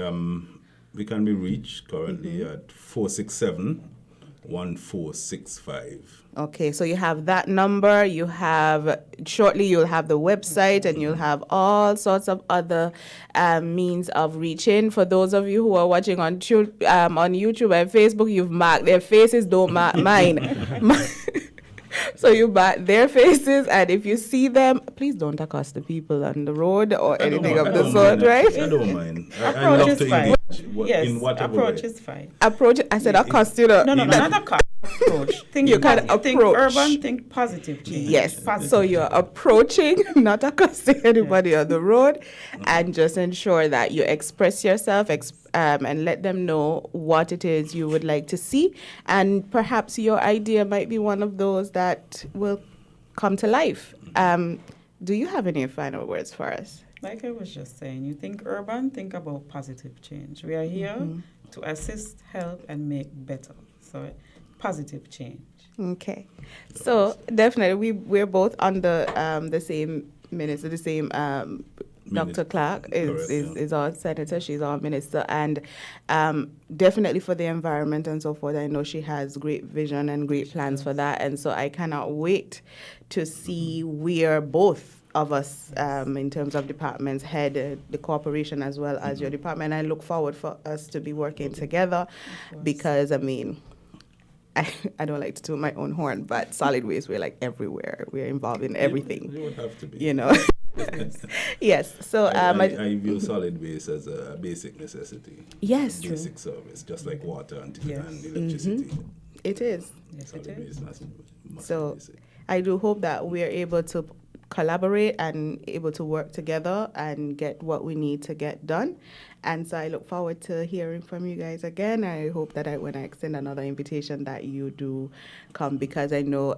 we can be reached currently at 467-1465. Okay, so you have that number. You have, shortly you'll have the website, and you'll have all sorts of other means of reaching. For those of you who are watching on YouTube and Facebook, you've marked their faces, don't mark mine. So you mark their faces, and if you see them, please don't accost the people on the road or anything of the sort, right? I don't mind. I Approach love is to fine. engage Yes, in whatever approach way. is fine. Approach, I said accost, you know. No, not a cost. Approach. Think You can think approach. urban, think positive change. Yes, Positive. so you're approaching, not accosting anybody on the road, and just ensure that you express yourself and let them know what it is you would like to see, and perhaps your idea might be one of those that will come to life. Do you have any final words for us? Like I was just saying, you think urban, think about positive change. We are here to assist, help, and make better. So positive change. Okay, so definitely we're both on the same minutes, the same. Dr. Clark is our senator, she's our minister, and definitely for the environment and so forth. I know she has great vision and great plans for that, and so I cannot wait to see where both of us, in terms of departments, head the corporation as well as your department. I look forward for us to be working together, because I mean, I don't like to toot my own horn, but solid waste, we're like everywhere. We're involved in everything. You would have to be. You know. Yes. So I view solid waste as a basic necessity. Yes. Basic service, just like water and Yes. electricity. It is. Yes, Solid it is. waste must So be basic. I do hope that we are able to collaborate and able to work together and get what we need to get done. And so I look forward to hearing from you guys again. I hope that when I extend another invitation that you do come, because I know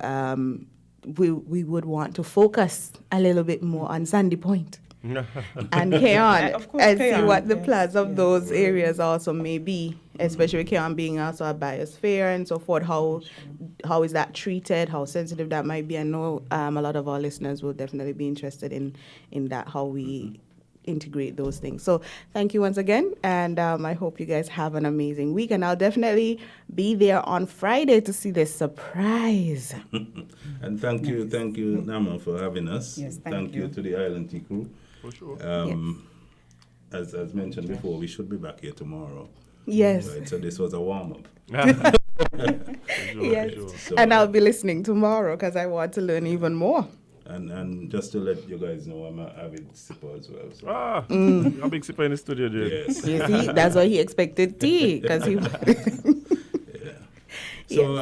we would want to focus a little bit more on Sandy Point and Keon, Of course, and see Keon, what the yes, plans of yes. those areas also may be, especially Keon being also a biosphere and so forth. How is that treated? How sensitive that might be? I know a lot of our listeners will definitely be interested in that, how we integrate those things. So thank you once again, and I hope you guys have an amazing week, and I'll definitely be there on Friday to see this surprise. And thank you, Nama, for having us. Yes, thank thank you you. to the Island Tea crew. For sure. As mentioned before, we should be back here tomorrow. Yes. Right, so this was a warm-up. Yes. So, And I'll be listening tomorrow because I want to learn even more. And just to let you guys know, I'm an avid sipper as well. So. A big sipper in the studio, dude. Yes. You see, that's why he expected tea, because he. So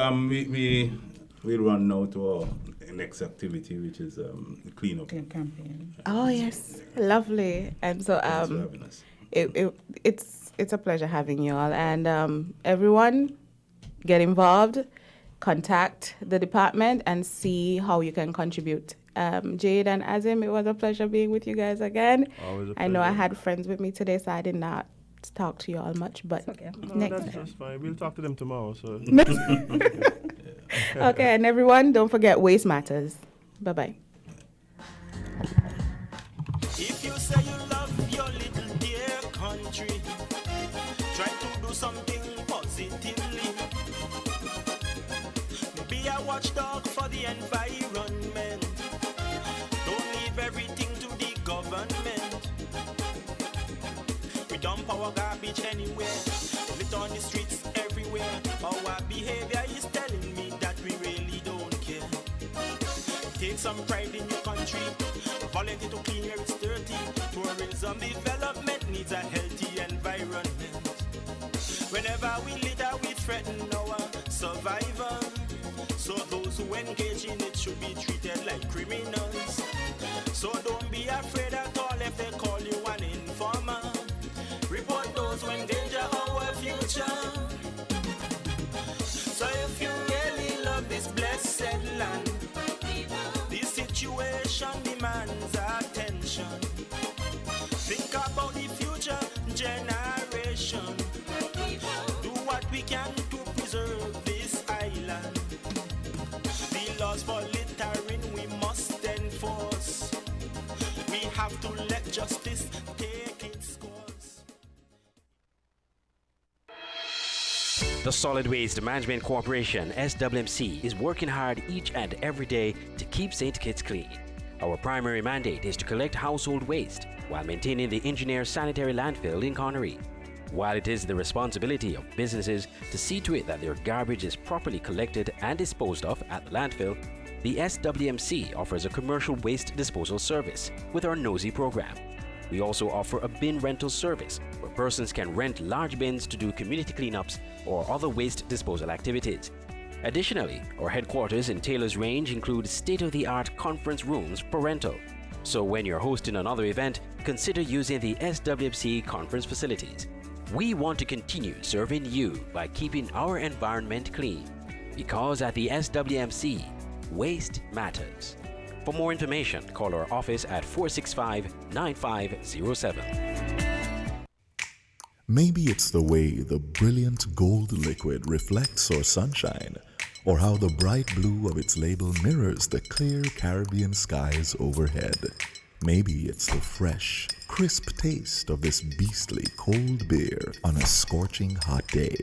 we'll run now to our next activity, which is cleanup. Clean campaign. Oh yes, lovely. And so Thanks for having us. it's a pleasure having you all, and everyone get involved, contact the department, and see how you can contribute. Jade and Azim, it was a pleasure being with you guys again. Always a I know I pleasure. had friends with me today, so I did not talk to you all much, but Okay. No, next that's time. just fine. We'll talk to them tomorrow. So Okay, and everyone, don't forget waste matters. Bye-bye. If you say you love your little dear country, try to do something positively. Be a watchdog for the environment. Don't leave everything to the government. We dump our garbage anywhere, lit on the streets everywhere. Our behavior is telling me that we really don't care. Take some pride in your country. Volunteer to clean where it's dirty. Tourism development needs a healthy environment. Whenever we litter, we threaten our survival. So those who engage in it should be treated like criminals. So don't be afraid at all if they call you an informer. Report those who endanger our future. So if you really love this blessed land, this situation demands attention. Think about the future generation. Do what we can to preserve this island. The laws for littering we must enforce. We have to let justice take its course. The Solid Waste Management Corporation, SWMC, is working hard each and every day to keep St. Kitts clean. Our primary mandate is to collect household waste while maintaining the engineer sanitary landfill in Connery. While it is the responsibility of businesses to see to it that their garbage is properly collected and disposed of at the landfill, the SWMC offers a commercial waste disposal service with our NOSI program. We also offer a bin rental service where persons can rent large bins to do community cleanups or other waste disposal activities. Additionally, our headquarters in Taylor's Range include state-of-the-art conference rooms for rental. So when you're hosting another event, consider using the SWMC conference facilities. We want to continue serving you by keeping our environment clean, because at the SWMC, waste matters. For more information, call our office at 465-9507. Maybe it's the way the brilliant gold liquid reflects our sunshine, or how the bright blue of its label mirrors the clear Caribbean skies overhead. Maybe it's the fresh, crisp taste of this beastly cold beer on a scorching hot day.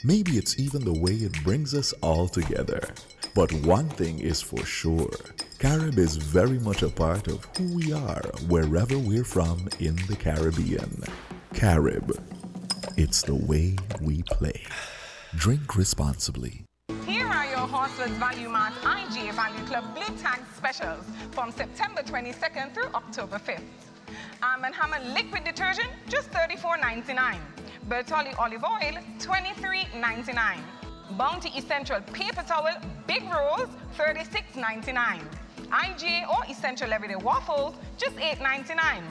Maybe it's even the way it brings us all together. But one thing is for sure, Carib is very much a part of who we are wherever we're from in the Caribbean. Carib, it's the way we play. Drink responsibly. Here are your Horseless Value Mart IGA Value Club Blue Tag specials from September 22nd through October 5th. Arm & Hammer liquid detergent, just $34.99. Bertolli olive oil, $23.99. Bounty Essential paper towel, big rolls, $36.99. IGA or Essential Everyday waffles, just $8.99.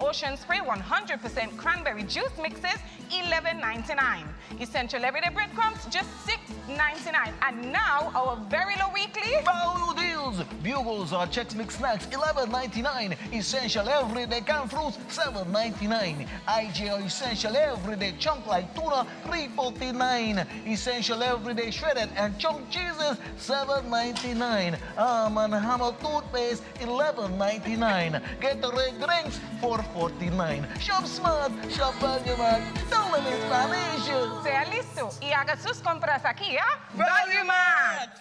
Ocean Spray 100% cranberry juice mixes, $11.99. Essential Everyday breadcrumbs, just $6.99. And now our very low weekly value deals. Bugles or Chex Mix snacks, $11.99. Essential Everyday canned fruits, $7.99. IGA Essential Everyday chunk like tuna, $3.49. Essential Everyday shredded and chunk cheeses, $7.99. Arm & Hammer toothpaste, $11.99. Gatorade drinks, $4.49. Shop smart, shop Value Mart. Don't let me Spanish. sea listo y haga sus compras aquí a Value Mart.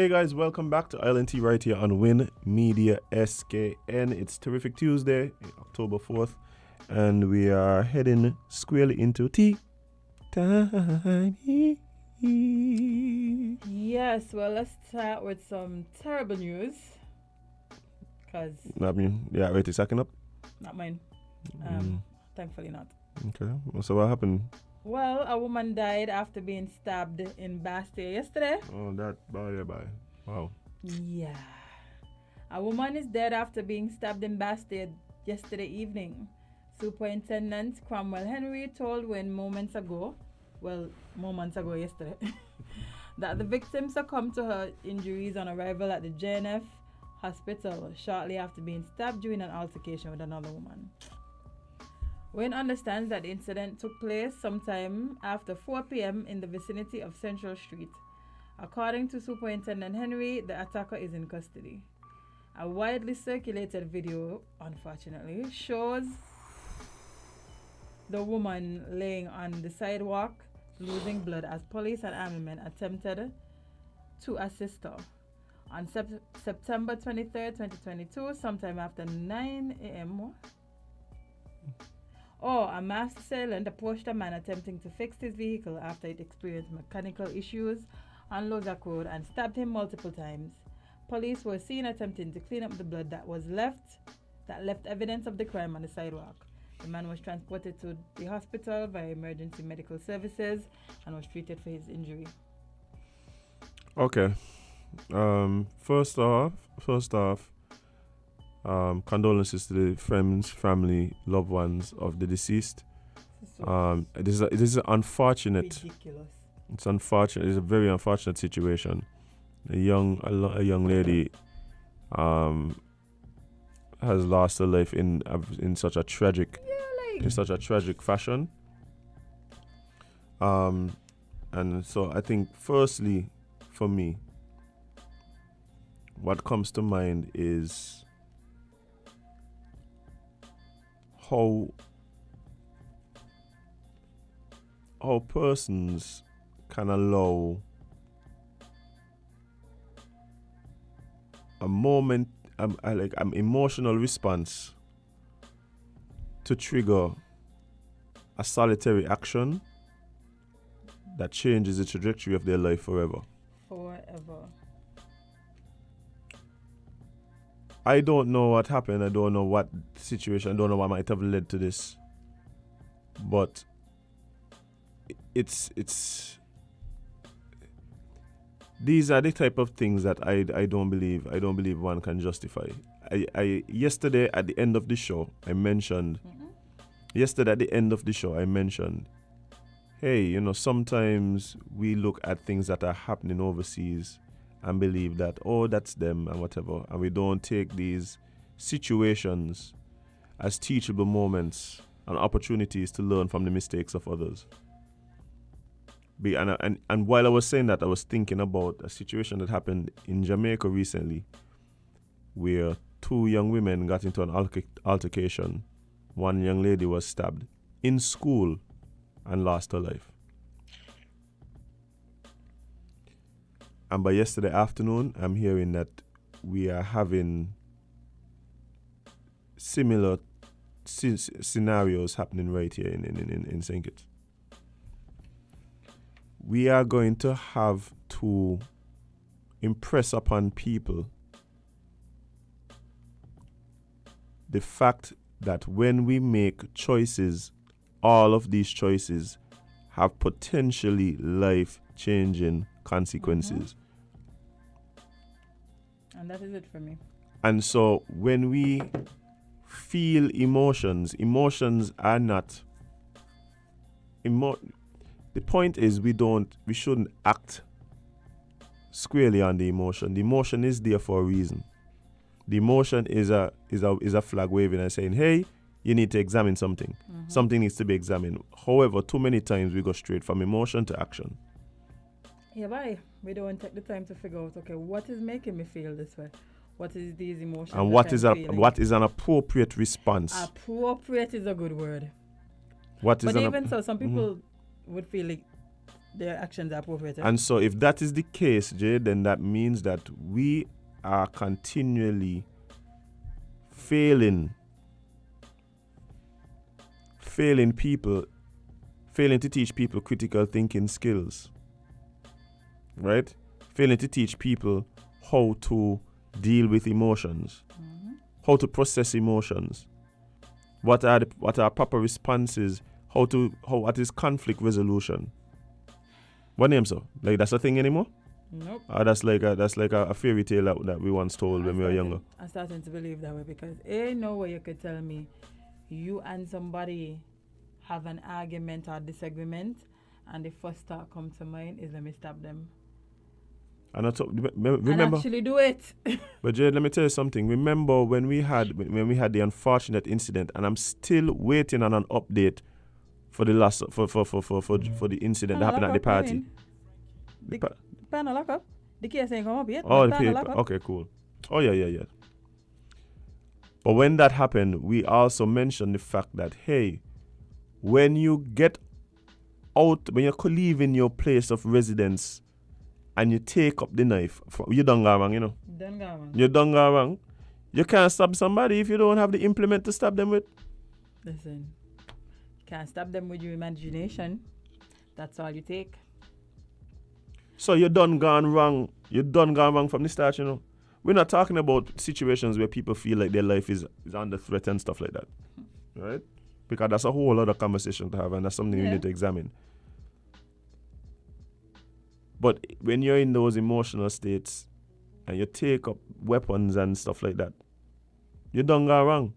Hey guys, welcome back to ILNT right here on Win Media SKN. It's Terrific Tuesday, October 4th, and we are heading squarely into tea time. Yes, well, let's start with some terrible news. Because... yeah, right, it's second up? Not mine. Thankfully not. Okay, so what happened? Well, a woman died after being stabbed in Bastille yesterday. Oh, that, bye. Wow. Yeah. A woman is dead after being stabbed in Bastille yesterday evening. Superintendent Cromwell Henry told Win moments ago yesterday, that the victim succumbed to her injuries on arrival at the JNF hospital shortly after being stabbed during an altercation with another woman. Wayne understands that the incident took place sometime after 4 p.m. in the vicinity of Central Street. According to Superintendent Henry, the attacker is in custody. A widely circulated video, unfortunately, shows the woman laying on the sidewalk, losing blood as police and army men attempted to assist her. On September 23rd, 2022, sometime after 9 a.m., a masked assailant approached a man attempting to fix his vehicle after it experienced mechanical issues on Lozak Road and stabbed him multiple times. Police were seen attempting to clean up the blood that left evidence of the crime on the sidewalk. The man was transported to the hospital by emergency medical services and was treated for his injury. Okay. First off, condolences to the friends, family, loved ones of the deceased. It is unfortunate. Ridiculous. It's unfortunate. It's a very unfortunate situation. A young lady has lost her life in such a tragic fashion. And so I think firstly, for me, what comes to mind is how persons can allow a moment, an emotional response to trigger a solitary action that changes the trajectory of their life forever. I don't know what happened. I don't know what situation. I don't know what might have led to this. But it's these are the type of things that I don't believe one can justify. I yesterday at the end of the show I mentioned. Hey, sometimes we look at things that are happening overseas and believe that, that's them and whatever. And we don't take these situations as teachable moments and opportunities to learn from the mistakes of others. And while I was saying that, I was thinking about a situation that happened in Jamaica recently where 2 young women got into an altercation. One young lady was stabbed in school and lost her life. And by yesterday afternoon, I'm hearing that we are having similar scenarios happening right here in St. Kitts. We are going to have to impress upon people the fact that when we make choices, all of these choices have potentially life-changing consequences. And that is it for me. And so when we feel emotions are not... the point is we shouldn't act squarely on the emotion. The emotion is there for a reason. The emotion is a flag waving and saying, hey, you need to examine something. Mm-hmm. Something needs to be examined. However, too many times we go straight from emotion to action. Yeah, bye. We don't take the time to figure out, okay, what is making me feel this way? What is these emotions? And what is an appropriate response? Appropriate is a good word. What is but even so, some people would feel like their actions are appropriate. And so if that is the case, Jay, then that means that we are continually failing people, failing to teach people critical thinking skills, right? Failing to teach people how to deal with emotions, how to process emotions, what are proper responses, what is conflict resolution. What name, so? Like that's a thing anymore? Nope. That's like a fairy tale that we once told when we were younger. I'm starting to believe that way because ain't no way you could tell me you and somebody have an argument or disagreement and the first thought come to mind is let me stop them. And remember, and actually do it. But Jade, let me tell you something. Remember when we had the unfortunate incident, and I'm still waiting on an update for the last for the incident that happened at the party. The panel lock up. The case ain't come up yet. Oh, the paper. Okay, cool. Oh yeah. But when that happened, we also mentioned the fact that hey, when you get out, when you're leaving your place of residence, and you take up the knife, you done go wrong, you know. You done go wrong. You can't stab somebody if you don't have the implement to stab them with. Listen, you can't stab them with your imagination. That's all you take. So you done gone wrong. You done gone wrong from the start, you know. We're not talking about situations where people feel like their life is under threat and stuff like that, right? Because that's a whole other conversation to have, and that's something we need to examine. But when you're in those emotional states and you take up weapons and stuff like that, you don't go wrong.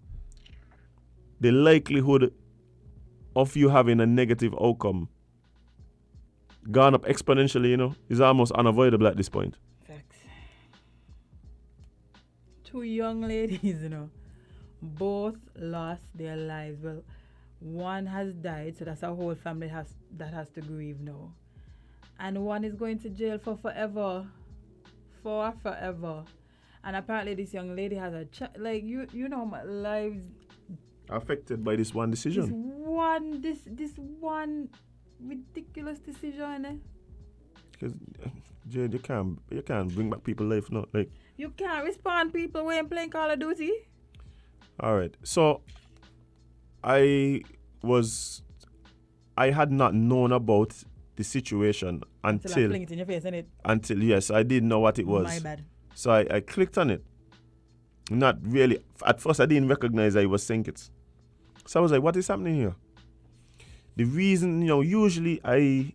The likelihood of you having a negative outcome gone up exponentially, you know, is almost unavoidable at this point. Facts. 2 young ladies, you know, both lost their lives. Well, one has died, so that's a whole family that has to grieve now. And one is going to jail for forever. And apparently this young lady has a like you know my lives affected by this one decision. This one ridiculous decision. Because Jade, you can't bring back people's life, no. Like you can't respond people when playing Call of Duty. All right. So I had not known about the situation until I fling it in your face, innit? Until yes, I didn't know what it was. My bad. So I clicked on it. Not really. At first, I didn't recognize that it was Sinkits. So I was like, "What is happening here?" The reason, you know, usually I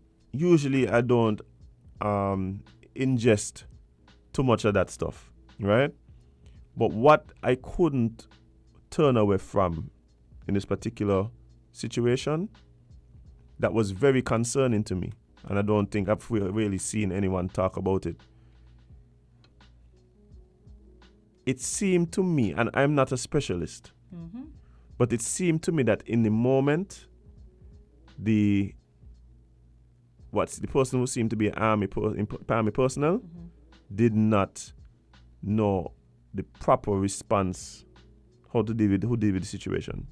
don't ingest too much of that stuff, right? But what I couldn't turn away from in this particular situation, that was very concerning to me, and I don't think I've really seen anyone talk about it. It seemed to me, and I'm not a specialist, but it seemed to me that in the moment, the person who seemed to be an army personnel did not know the proper response, how to deal with the situation.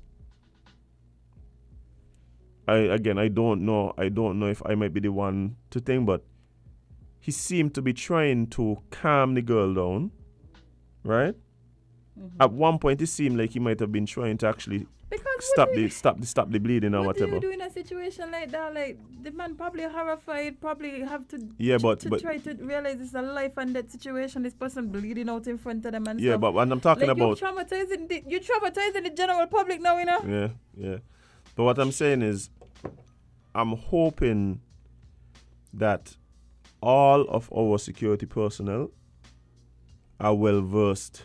I don't know if I might be the one to think, but he seemed to be trying to calm the girl down, right? At one point, it seemed like he might have been trying to actually stop the bleeding or whatever. What do you do in a situation like that? Like the man probably horrified, probably have to try to realize it's a life and death situation. This person bleeding out in front of them and stuff. But when I'm talking like about you're traumatizing the general public now, you know. Yeah. But what I'm saying is, I'm hoping that all of our security personnel are well versed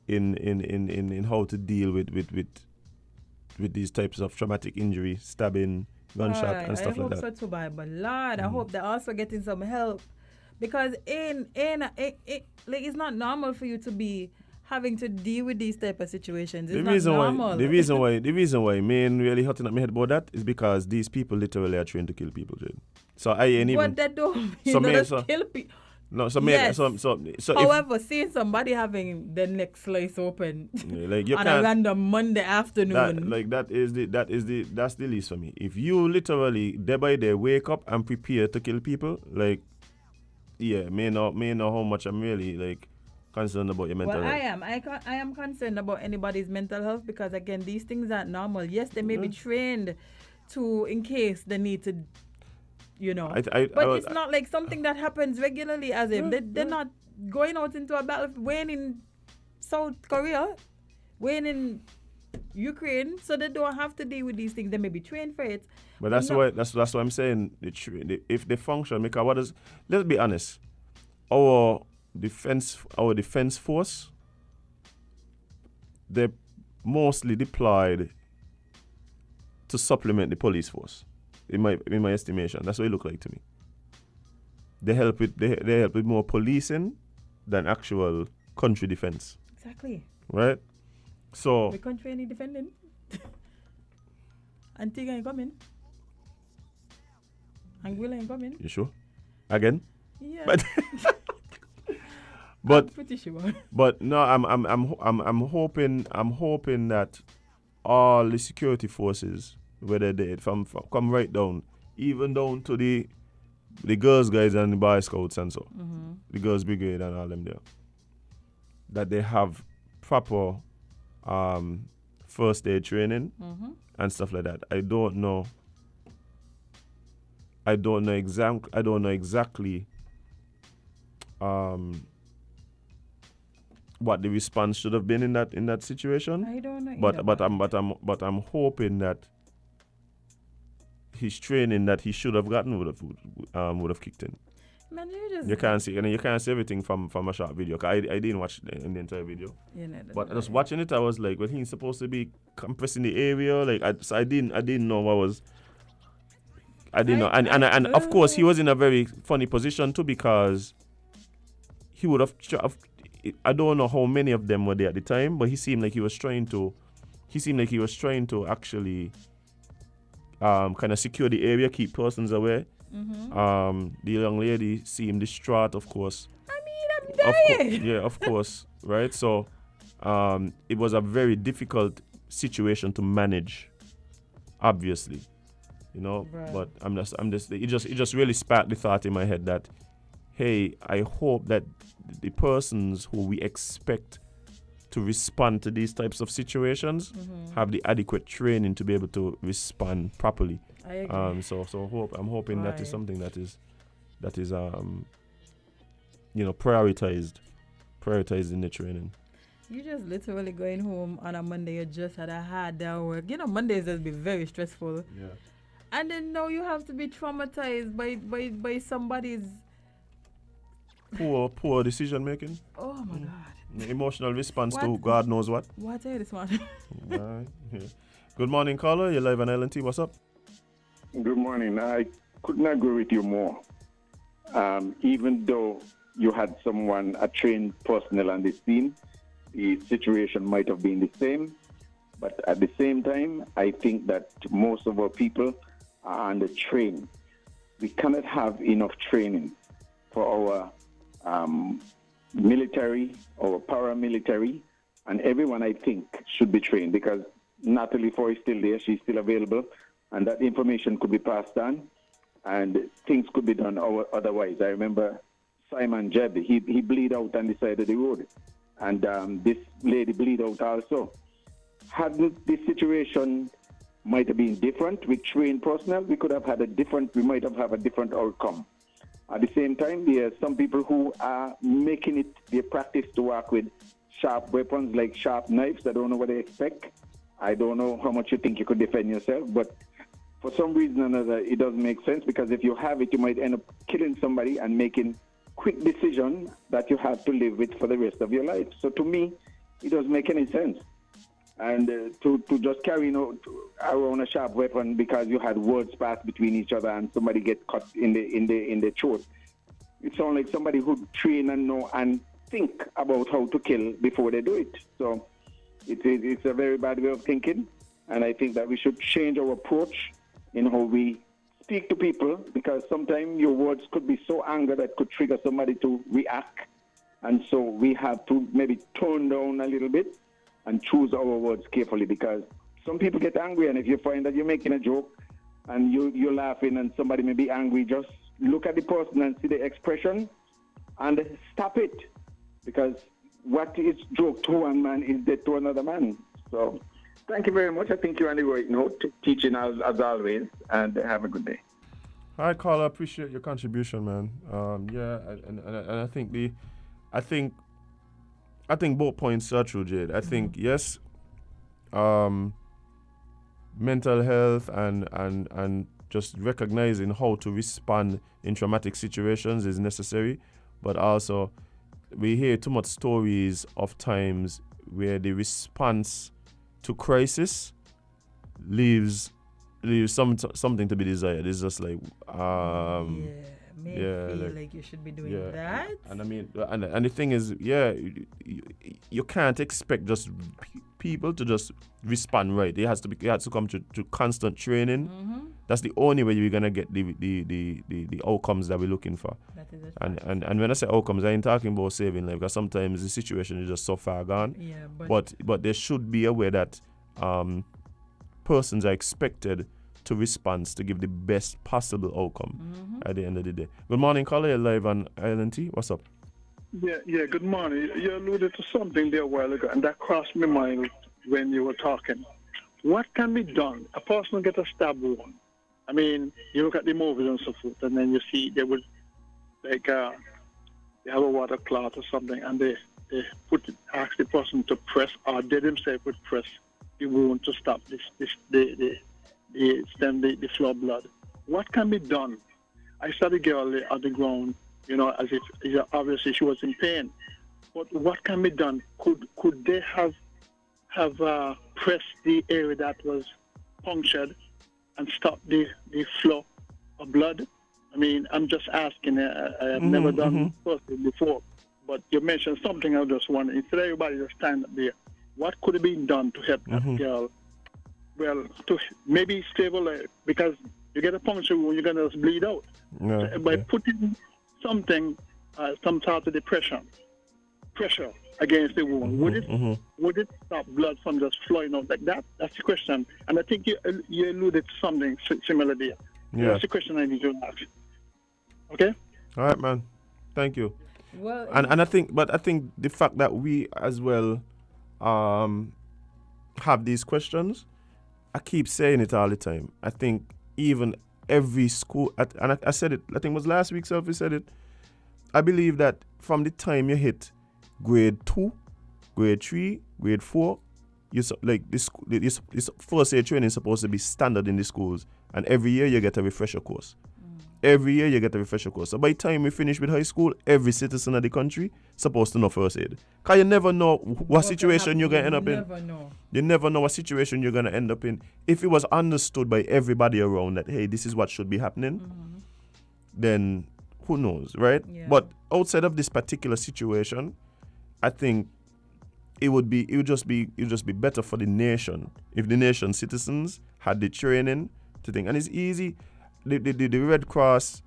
in how to deal with these types of traumatic injury, stabbing, gunshot, and stuff like that. I hope so too, but Lord, I hope they're also getting some help, because it's not normal for you to be having to deal with these type of situations. It's not normal. The reason why me really hurting at my head about that is because these people literally are trained to kill people, Jade. So I ain't even. But that don't mean kill people. No, so Yes. maybe so However, seeing somebody having their neck slice open like you on a can't random Monday afternoon. that's the least for me. If you literally day by day wake up and prepare to kill people, like may know how much I'm really like concerned about your mental Well, health. I am concerned about anybody's mental health because again, these things aren't normal. Yes, they may be trained to in case they need to, but it's not like something that happens regularly. As if they're not going out into a battle, weighing in South Korea, weighing in Ukraine, so they don't have to deal with these things. They may be trained for it. But that's why I'm saying if they function, because let's be honest, our defense force, they're mostly deployed to supplement the police force. In my estimation, that's what it look like to me. They help with more policing than actual country defense. Exactly. Right. So the country ain't defending. Antigua ain't coming. Anguilla ain't coming. You sure? Again? Yeah. But I'm pretty sure. But no, I'm hoping that all the security forces, whether they from come right down, even down to the girls guys and the Boy Scouts and so, the girls brigade and all them there, that they have proper first aid training and stuff like that. I don't know exactly what the response should have been in that situation. I don't know. But I'm hoping that his training that he should have gotten would have kicked in. Man, you can't see everything from a short video. I didn't watch the entire video. But just watching it, I was like, well, he's supposed to be compressing the area. Like I didn't know what was. I didn't know, and of course he was in a very funny position too, because he would have. I don't know how many of them were there at the time, but he seemed like he was trying to actually kind of secure the area, keep persons away. The young lady seemed distraught, of course. I mean, I'm dying. Of course, right? So it was a very difficult situation to manage, obviously, Right. But it just really sparked the thought in my head that, hey, I hope that the persons who we expect to respond to these types of situations have the adequate training to be able to respond properly. I agree. I'm hoping that is something that is prioritized in the training. You just literally going home on a Monday. You just had a hard day at work. Mondays just be very stressful. Yeah. And then now you have to be traumatized by somebody's poor decision making. Oh my God. Emotional response to God knows what. What is this one? Right. Yeah. Good morning, caller. You're live on LNT. What's up? Good morning. I couldn't agree with you more. Even though you had a trained personnel on the scene, the situation might have been the same. But at the same time, I think that most of our people are undertrained. We cannot have enough training for our military or paramilitary, and everyone, I think, should be trained, because Natalie Foy is still there. She's still available, and that information could be passed on, and things could be done otherwise. I remember Simon Jebb, he bleed out on the side of the road, and this lady bleed out also. Had this situation might have been different with trained personnel, we might have a different outcome. At the same time, there are some people who are making it their practice to work with sharp weapons like sharp knives. I don't know what they expect. I don't know how much you think you could defend yourself, but for some reason or another, it doesn't make sense, because if you have it, you might end up killing somebody and making quick decision that you have to live with for the rest of your life. So to me, it doesn't make any sense. And to just carry around a sharp weapon because you had words passed between each other and somebody get cut in the throat, it sounds like somebody who train and know and think about how to kill before they do it. So it's a very bad way of thinking, and I think that we should change our approach in how we speak speak to people, because sometimes your words could be so angry that could trigger somebody to react. And so we have to maybe tone down a little bit and choose our words carefully, because some people get angry, and if you find that you're making a joke and you're laughing and somebody may be angry, just look at the person and see the expression and stop it, because what is joke to one man is dead to another man. So thank you very much. I think you're on the right note, teaching as always, and have a good day. All right, Carl, I appreciate your contribution, man. And I think both points are true, Jade. I think yes, mental health and just recognizing how to respond in traumatic situations is necessary, but also we hear too much stories of times where the response to crisis leaves something to be desired. It's just like feel like you should be doing that. And I mean, and the thing is, you can't expect just people to just respond right. It has to come to constant training. Mm-hmm. That's the only way you're gonna get the outcomes that we're looking for. That is it. And when I say outcomes, I ain't talking about saving life, because sometimes the situation is just so far gone. Yeah, but there should be a way that persons are expected to respond to give the best possible outcome at the end of the day. Good morning, caller. You're live on Island T. What's up? Yeah, good morning. You alluded to something there a while ago, and that crossed my mind when you were talking. What can be done? A person will get a stab wound. I mean, you look at the movies and so forth, and then you see they would, like, they have a water cloth or something, and they ask the person to press, or they themselves would press the wound to stop the flow of blood. What can be done? I saw the girl on the ground, as if obviously she was in pain. But what can be done? Could they have pressed the area that was punctured and stop the flow of blood? I mean, I'm just asking. I have never done this before, but you mentioned something. I just wonder, instead of everybody just stand up there, what could have been done to help that girl? Well, to maybe stabilize, because you get a puncture wound, you're going to bleed out. Yeah, so by putting something, some sort of pressure against the wound, would it stop blood from just flowing out like that? That's the question. And I think you alluded to something similar there. Yeah. That's the question I need to ask. Okay? All right, man. Thank you. Well, and I think the fact that we as well have these questions, I keep saying it all the time. I think even every school, and I said it, I think it was last week, Selfie said it. I believe that from the time you hit grade 2, grade 3, grade 4, this first aid training is supposed to be standard in the schools. And every year you get a refresher course. Every year you get a refresher course. So by the time we finish with high school, every citizen of the country supposed to know first aid. Because you never know what situation you're going to end up in. You never know what situation you're going to end up in. If it was understood by everybody around that, hey, this is what should be happening, then who knows, right? Yeah. But outside of this particular situation, I think it would just be better for the nation if the nation's citizens had the training to think. And it's easy. The Red Cross,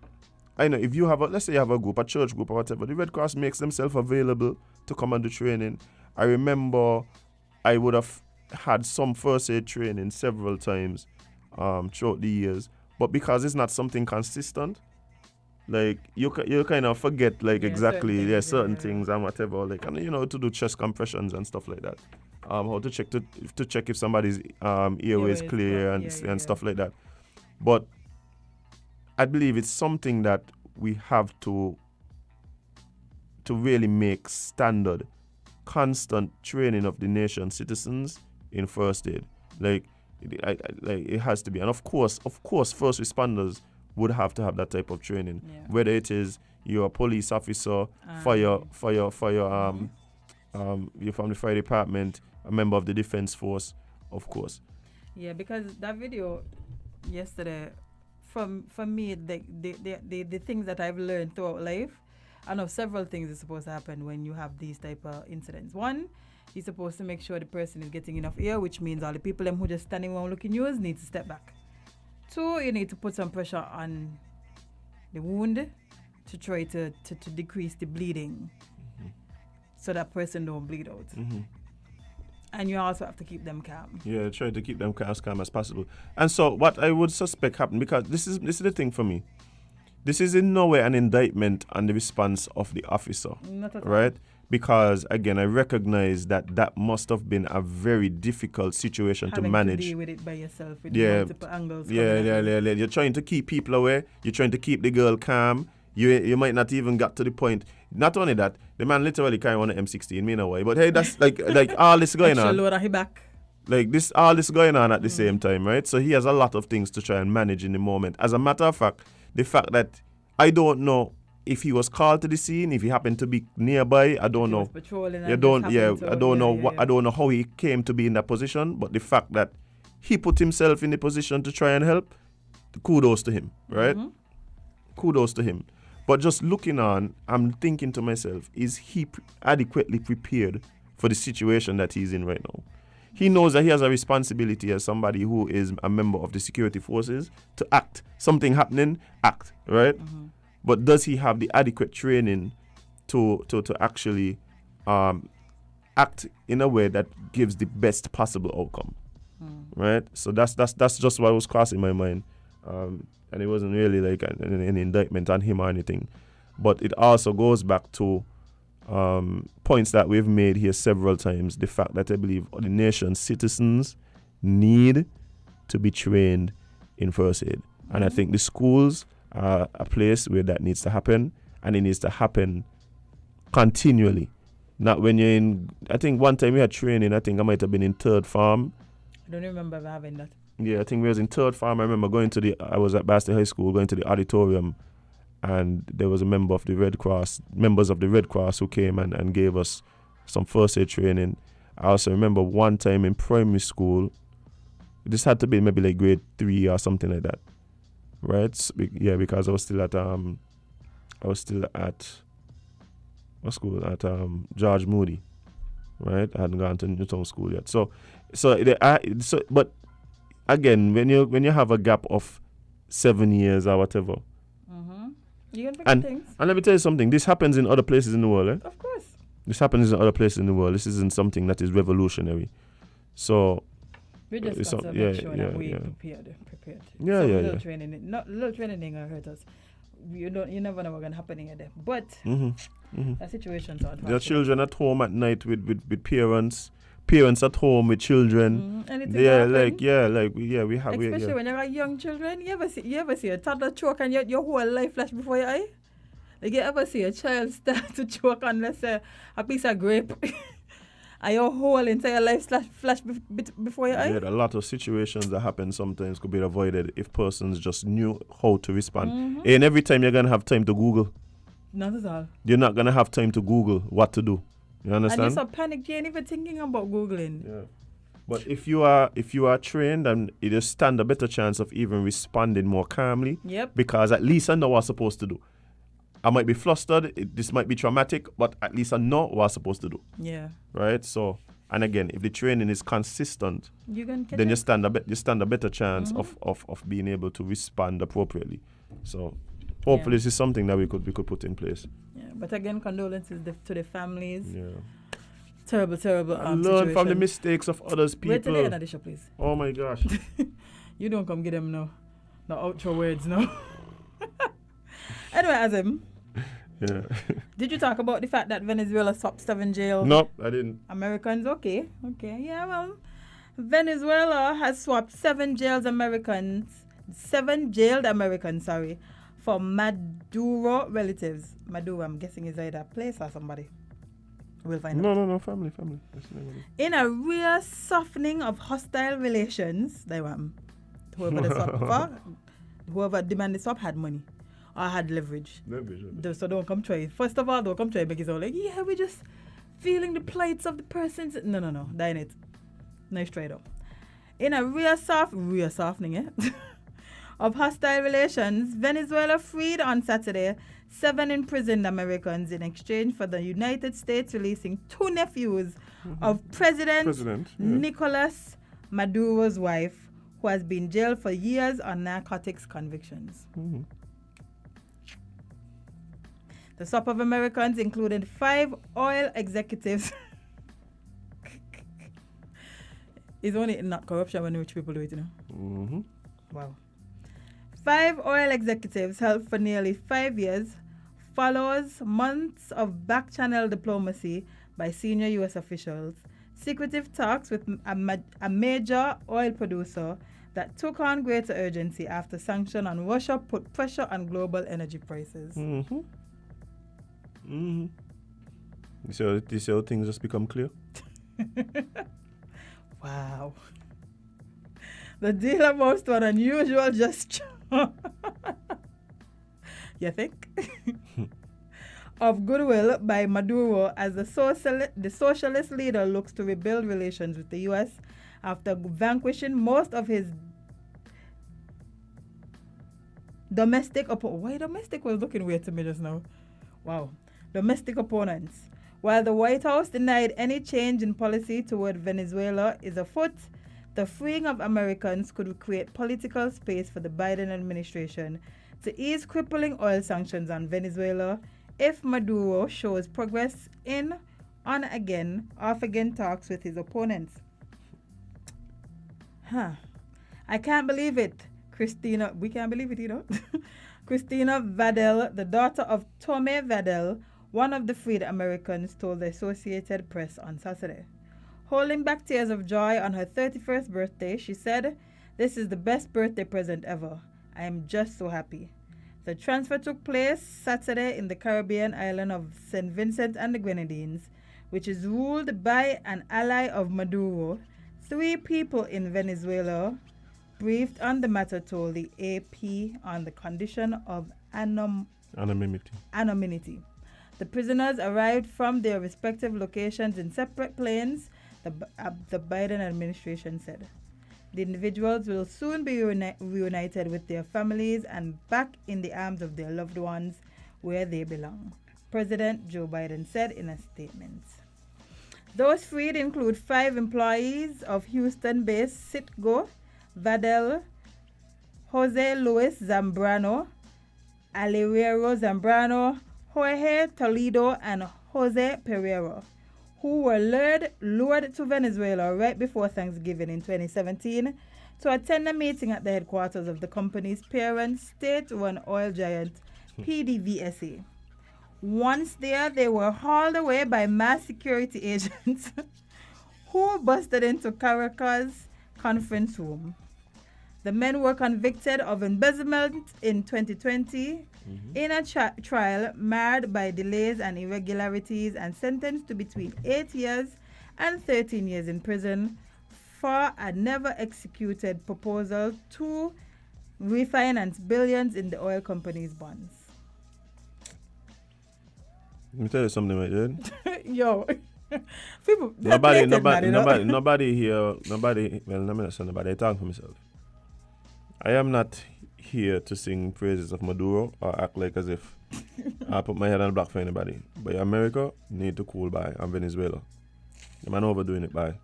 I know if you have let's say you have a group, a church group or whatever, the Red Cross makes themselves available to come and do training. I remember I would have had some first aid training several times throughout the years, but because it's not something consistent, like you kind of forget exactly certain things and whatever, like, and to do chest compressions and stuff like that. How to check if somebody's airway is clear and stuff like that. But I believe it's something that we have to really make standard, constant training of the nation's citizens in first aid. It has to be, and of course, first responders would have to have that type of training. Yeah. Whether it is you're a police officer, you're from the fire department, a member of the defense force, of course. Yeah, because that video yesterday, for me, the things that I've learned throughout life, I know several things is supposed to happen when you have these type of incidents. One, you're supposed to make sure the person is getting enough air, which means all the people who just standing around looking yours need to step back. 2, you need to put some pressure on the wound to try to decrease the bleeding, so that person don't bleed out. And you also have to keep them calm. Yeah, try to keep them as calm as possible. And so what I would suspect happened, because this is the thing for me. This is in no way an indictment on the response of the officer. Not at all. Right? Because, again, I recognize that must have been a very difficult situation to manage. Having to deal with it by yourself with multiple angles. Yeah. You're trying to keep people away. You're trying to keep the girl calm. You might not even get to the point. Not only that, the man literally carrying on an M16, me no way. But hey, that's like all this going on. Load on his back. Like all this going on at the same time, right? So he has a lot of things to try and manage in the moment. As a matter of fact, the fact that I don't know if he was called to the scene, if he happened to be nearby, I don't know. I don't know how he came to be in that position, but the fact that he put himself in the position to try and help, kudos to him, right? Kudos to him. But just looking on, I'm thinking to myself, is he adequately prepared for the situation that he's in right now? He knows that he has a responsibility as somebody who is a member of the security forces to act. Something happening, act, right? But does he have the adequate training to actually act in a way that gives the best possible outcome, right? So that's just what was crossing my mind, and it wasn't really like an indictment on him or anything, but it also goes back to points that we've made here several times. The fact that I believe the nation's citizens need to be trained in first aid, and I think the schools are a place where that needs to happen, and it needs to happen continually. Not when you're in, I think one time we had training, I think I might have been in third farm. I don't remember having that. Yeah, I think we was in third farm. I remember I was at Basti High School, going to the auditorium, and there was a members of the Red Cross who came and gave us some first aid training. I also remember one time in primary school, this had to be maybe like grade 3 or something like that. Right? Yeah, because I was still at what school? At George Moody. Right? I hadn't gone to Newtown School yet. But again, when you have a gap of 7 years or whatever. You can forget things. And let me tell you something, this happens in other places in the world, eh? Of course. This happens in other places in the world. This isn't something that is revolutionary. So we just got to make sure that we prepared. Yeah. Little training ain't gonna hurt us. You never know what's gonna happen in there. But that situation's hard. There are children at home at night with parents at home with children. We have. Especially when you got young children. You ever see a toddler choke and your whole life flash before your eye? Like you ever see a child start to choke on, let's say, a piece of grape? And your whole entire life flash before your eye? Yeah, a lot of situations that happen sometimes could be avoided if persons just knew how to respond. And every time you're going to have time to Google. Not at all. You're not going to have time to Google what to do. You understand? And you're so panicked, you ain't even thinking about Googling. Yeah. But if you are trained, then you just stand a better chance of even responding more calmly. Yep. Because at least I know what I'm supposed to do. I might be flustered, this might be traumatic, but at least I know what I'm supposed to do. Yeah. Right? So, and again, if the training is consistent, then you stand a better chance of being able to respond appropriately. So, hopefully this is something that we could put in place. Yeah, but again, condolences to the families. Yeah. Terrible learn situation. from the mistakes of others people. Wait till the end of the show, please. Oh my gosh. You don't come get them no outro words, no. Anyway, Azim. Yeah. Did you talk about the fact that Venezuela swapped 7 jails? No, I didn't. Americans, okay. Yeah, well, Venezuela has swapped 7 jailed Americans, for Maduro relatives. Maduro, I'm guessing, is either a place or somebody. We'll find out. No, family. In a real softening of hostile relations, whoever demanded swap had money. Or had leverage. So don't come try. First of all, don't come try make it sound like, yeah, we're just feeling the plights of the persons. No. That ain't it. Nice try though. In a real softening of hostile relations, Venezuela freed on Saturday 7 imprisoned Americans in exchange for the United States releasing 2 nephews of President Nicolas Maduro's wife, who who has been jailed for years on narcotics convictions. Mm-hmm. The swap of Americans included 5 oil executives. It's only not corruption when rich people do it, you know. Mm-hmm. Wow. 5 oil executives held for nearly 5 years follows months of back-channel diplomacy by senior U.S. officials, secretive talks with a major oil producer that took on greater urgency after sanctions on Russia put pressure on global energy prices. Mm-hmm. Mm-hmm. So this how things just become clear. Wow. The deal amounts to an unusual gesture. You think? Of goodwill by Maduro as the socialist leader looks to rebuild relations with the U.S. after vanquishing most of his domestic opponents. Why domestic was looking weird to me just now? Wow. Domestic opponents. While the White House denied any change in policy toward Venezuela is afoot, the freeing of Americans could create political space for the Biden administration to ease crippling oil sanctions on Venezuela if Maduro shows progress in on-again, off-again talks with his opponents. I can't believe it. We can't believe it, you know. Christina Vadel, the daughter of Tome Vadel, one of the freed Americans, told the Associated Press on Saturday. Holding back tears of joy on her 31st birthday, she said, "This is the best birthday present ever. I am just so happy." The transfer took place Saturday in the Caribbean island of St. Vincent and the Grenadines, which is ruled by an ally of Maduro. 3 people in Venezuela briefed on the matter told the AP on the condition of anonymity. The prisoners arrived from their respective locations in separate planes, the Biden administration said. The individuals will soon be reunited with their families and back in the arms of their loved ones where they belong, President Joe Biden said in a statement. Those freed include 5 employees of Houston-based Citgo, Vadel, Jose Luis Zambrano, Aliero Zambrano, Jorge Toledo, and Jose Pereira, who were lured to Venezuela right before Thanksgiving in 2017 to attend a meeting at the headquarters of the company's parent state-run oil giant, PDVSA. Once there, they were hauled away by mass security agents who busted into Caracas' conference room. The men were convicted of embezzlement in 2020 in a trial marred by delays and irregularities and sentenced to between 8 years and 13 years in prison for a never-executed proposal to refinance billions in the oil company's bonds. Let me tell you something, my dude. Yo. People, nobody here, well, let me not say nobody, I talk for myself. I am not here to sing praises of Maduro or act like as if I put my head on the block for anybody. But America need to cool by, and Venezuela. The man overdoing it by.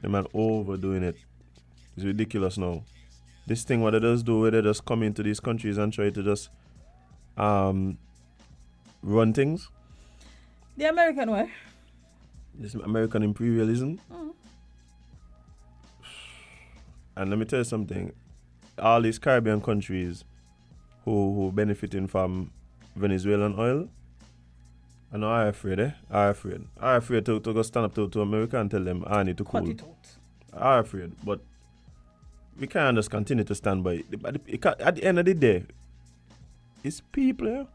The man overdoing it. It's ridiculous now. This thing what they just do, where they just come into these countries and try to just run things. The American way. This American imperialism. And let me tell you something. All these Caribbean countries who benefiting from Venezuelan oil, I know I'm afraid, I'm afraid to go stand up to America and tell them I need to cool. Cut it out. I'm afraid. But we can't just continue to stand by. At the end of the day, it's people, yeah?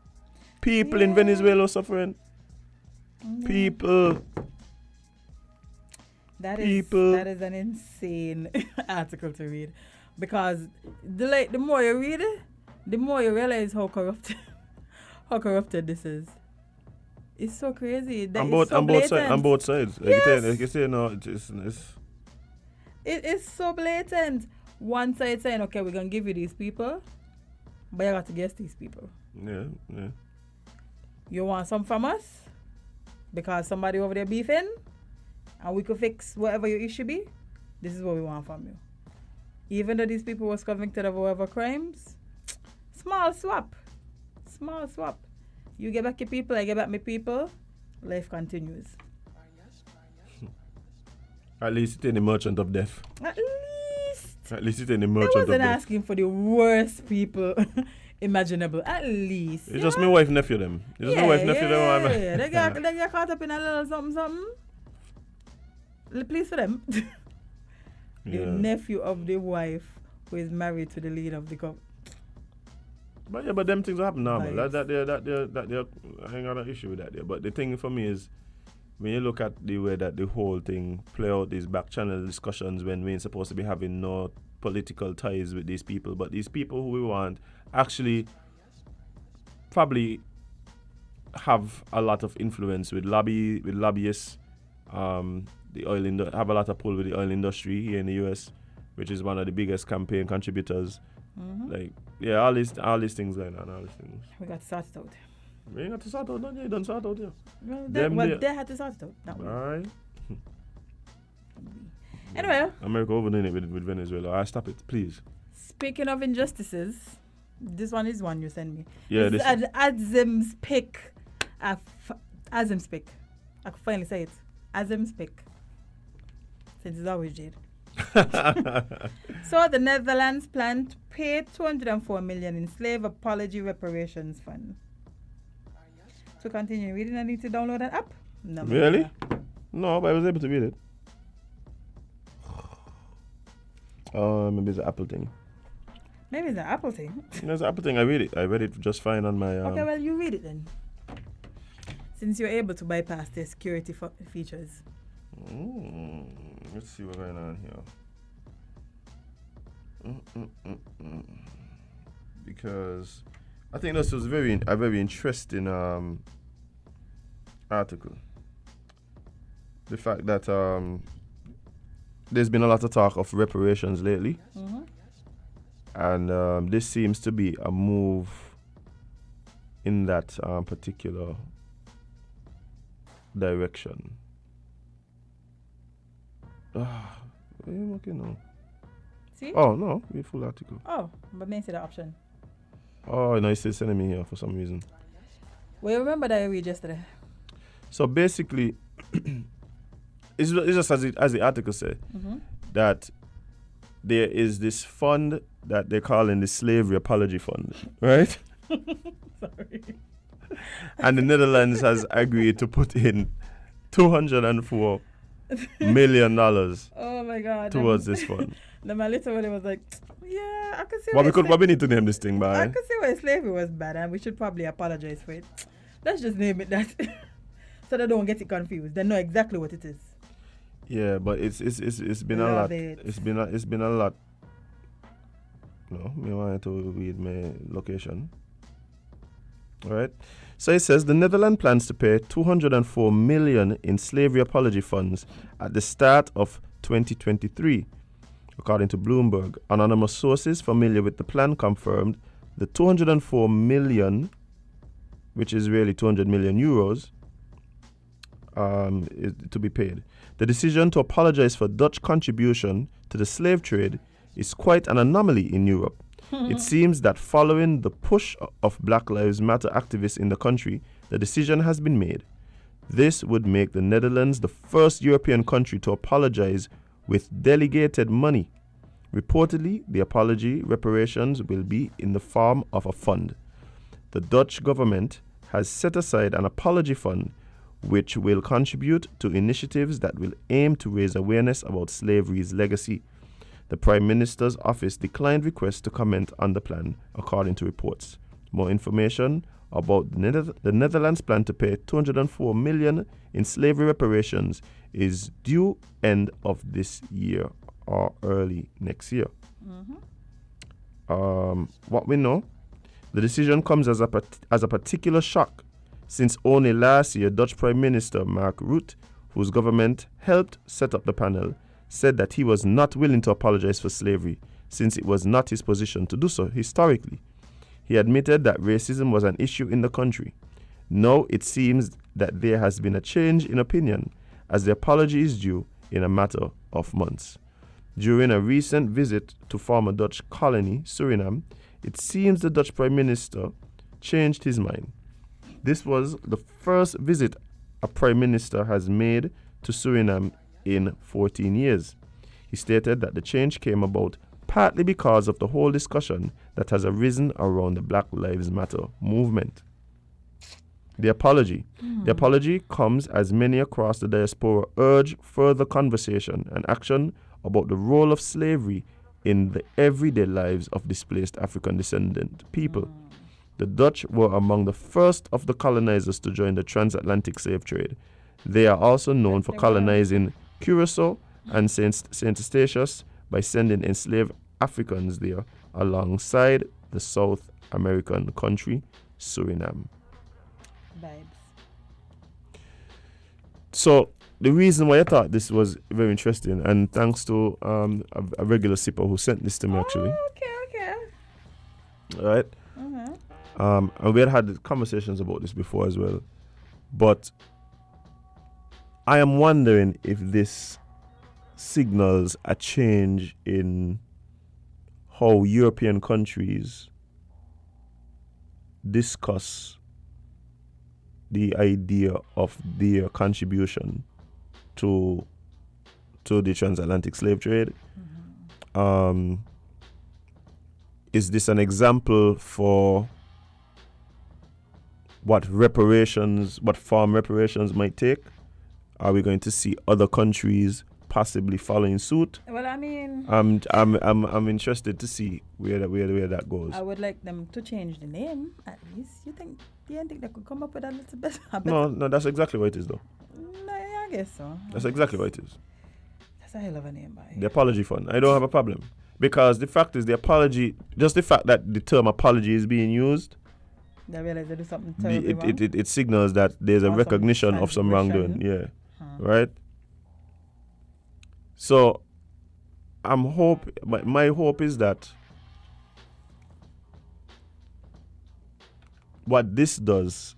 People in Venezuela suffering. People. That is an insane article to read, because the more you read it, the more you realize how corrupted this is. It's so crazy. On both sides. Like Yes. you say, no, It's so blatant. One side saying, okay, we're gonna give you these people, but you got to guess these people. Yeah. You want some from us because somebody over there beefing, and we could fix whatever your issue be. This is what we want from you. Even though these people was convicted of whatever crimes, small swap. You get back your people, I get back my people. Life continues. At least it ain't the merchant of death. At least it ain't the I merchant of wasn't death. asking for the worst people imaginable. At least. It's just my wife, nephew, them. It's just my wife, nephew, them. Yeah. They get caught up in a little something. Please for them. The nephew of the wife who is married to the leader of the couple. But them things happen normal. Right. That I ain't got an issue with that there. But the thing for me is, when you look at the way that the whole thing play out, these back channel discussions when we ain't supposed to be having no political ties with these people, but these people who we want actually probably have a lot of influence with lobbyists. Have a lot of pull with the oil industry here in the US, which is one of the biggest campaign contributors. Mm-hmm. All these things going on, all these things. We got to sort it out. We ain't got to sort out, no, you don't sort out, yeah. Well, They had to sort it out. That way. Alright. Anyway. America overdoing it with Venezuela. I stop it, please. Speaking of injustices, this one is one you sent me. Yeah, this is Azim's pick. Azim's pick. I can finally say it. Azim's pick. Since it's always Jade. So the Netherlands plan to pay 204 million in slave apology reparations fund. To continue reading, I need to download an app. No, really? No, but I was able to read it. Maybe it's an Apple thing. Maybe it's an Apple thing. It's an Apple thing. I read it. I read it just fine on my. Okay, well, you read it then. Since you're able to bypass the security features. Let's see what's going on here. Because I think this was a very interesting article. The fact that there's been a lot of talk of reparations lately. Mm-hmm. And this seems to be a move in that particular direction. What are you looking on? See? Oh, no, we full article. Oh, but may see the option. Oh, no, it's still sending me here for some reason. Well, you remember that I read yesterday? So basically, it's just as the article said, that there is this fund that they're calling the Slavery Apology Fund, right? Sorry. And the Netherlands has agreed to put in $204 million oh my God, towards this fund. The man literally was like, yeah, I can see What we need to name this thing by? I can see why slavery was bad and we should probably apologize for it. Let's just name it that. So they don't get it confused. They know exactly what it is. Yeah, but it's been a lot. It's been a lot. No, me want to read my location. All right. So it says the Netherlands plans to pay 204 million in slavery apology funds at the start of 2023, according to Bloomberg. Anonymous sources familiar with the plan confirmed the 204 million, which is really 200 million euros, is to be paid. The decision to apologize for Dutch contribution to the slave trade is quite an anomaly in Europe. It seems that following the push of Black Lives Matter activists in the country, the decision has been made. This would make the Netherlands the first European country to apologize with delegated money. Reportedly, the apology reparations will be in the form of a fund. The Dutch government has set aside an apology fund which will contribute to initiatives that will aim to raise awareness about slavery's legacy. The Prime Minister's office declined requests to comment on the plan, according to reports. More information about the Netherlands' plan to pay 204 million in slavery reparations is due end of this year or early next year. What we know, the decision comes as a particular shock, since only last year Dutch Prime Minister Mark Rutte, whose government helped set up the panel, said that he was not willing to apologize for slavery, since it was not his position to do so historically. He admitted that racism was an issue in the country. Now it seems that there has been a change in opinion, as the apology is due in a matter of months. During a recent visit to former Dutch colony, Suriname, it seems the Dutch Prime Minister changed his mind. This was the first visit a Prime Minister has made to Suriname in 14 years. He stated that the change came about partly because of the whole discussion that has arisen around the Black Lives Matter movement. The apology. The apology comes as many across the diaspora urge further conversation and action about the role of slavery in the everyday lives of displaced African descendant people. The Dutch were among the first of the colonizers to join the transatlantic slave trade. They are also known for colonizing Curacao and Saint Eustatius by sending enslaved Africans there alongside the South American country, Suriname. Vibes. So the reason why I thought this was very interesting, and thanks to a regular sipper who sent this to me actually. Okay. All right. And we had conversations about this before as well, but I am wondering if this signals a change in how European countries discuss the idea of their contribution to the transatlantic slave trade. Is this an example for what form reparations might take? Are we going to see other countries possibly following suit? Well, I mean, I'm interested to see where that goes. I would like them to change the name at least. Do you think they could come up with a little bit? No, that's exactly what it is, though. No, yeah, I guess so. That's exactly what it is. That's a hell of a name, boy. The apology fund. I don't have a problem, because the fact is, the apology, just the fact that the term apology is being used, they realize they do something terribly wrong. It signals that there's a recognition of some wrongdoing. Yeah. Right? So my hope is that what this does,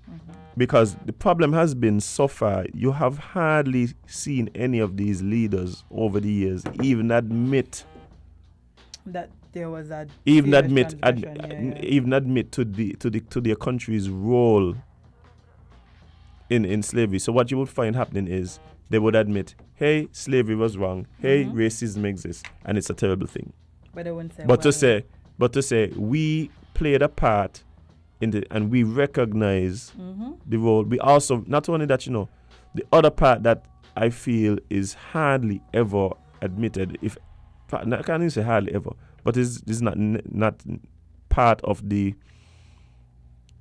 because the problem has been so far, you have hardly seen any of these leaders over the years even admit that there was a even admit to their country's role in slavery. So what you would find happening is they would admit, hey, slavery was wrong, hey, racism exists, and it's a terrible thing. But they wouldn't say. To say we played a part and we recognize the role. We also, not only that, the other part that I feel is hardly ever admitted, I can't even say hardly ever, but is not part of the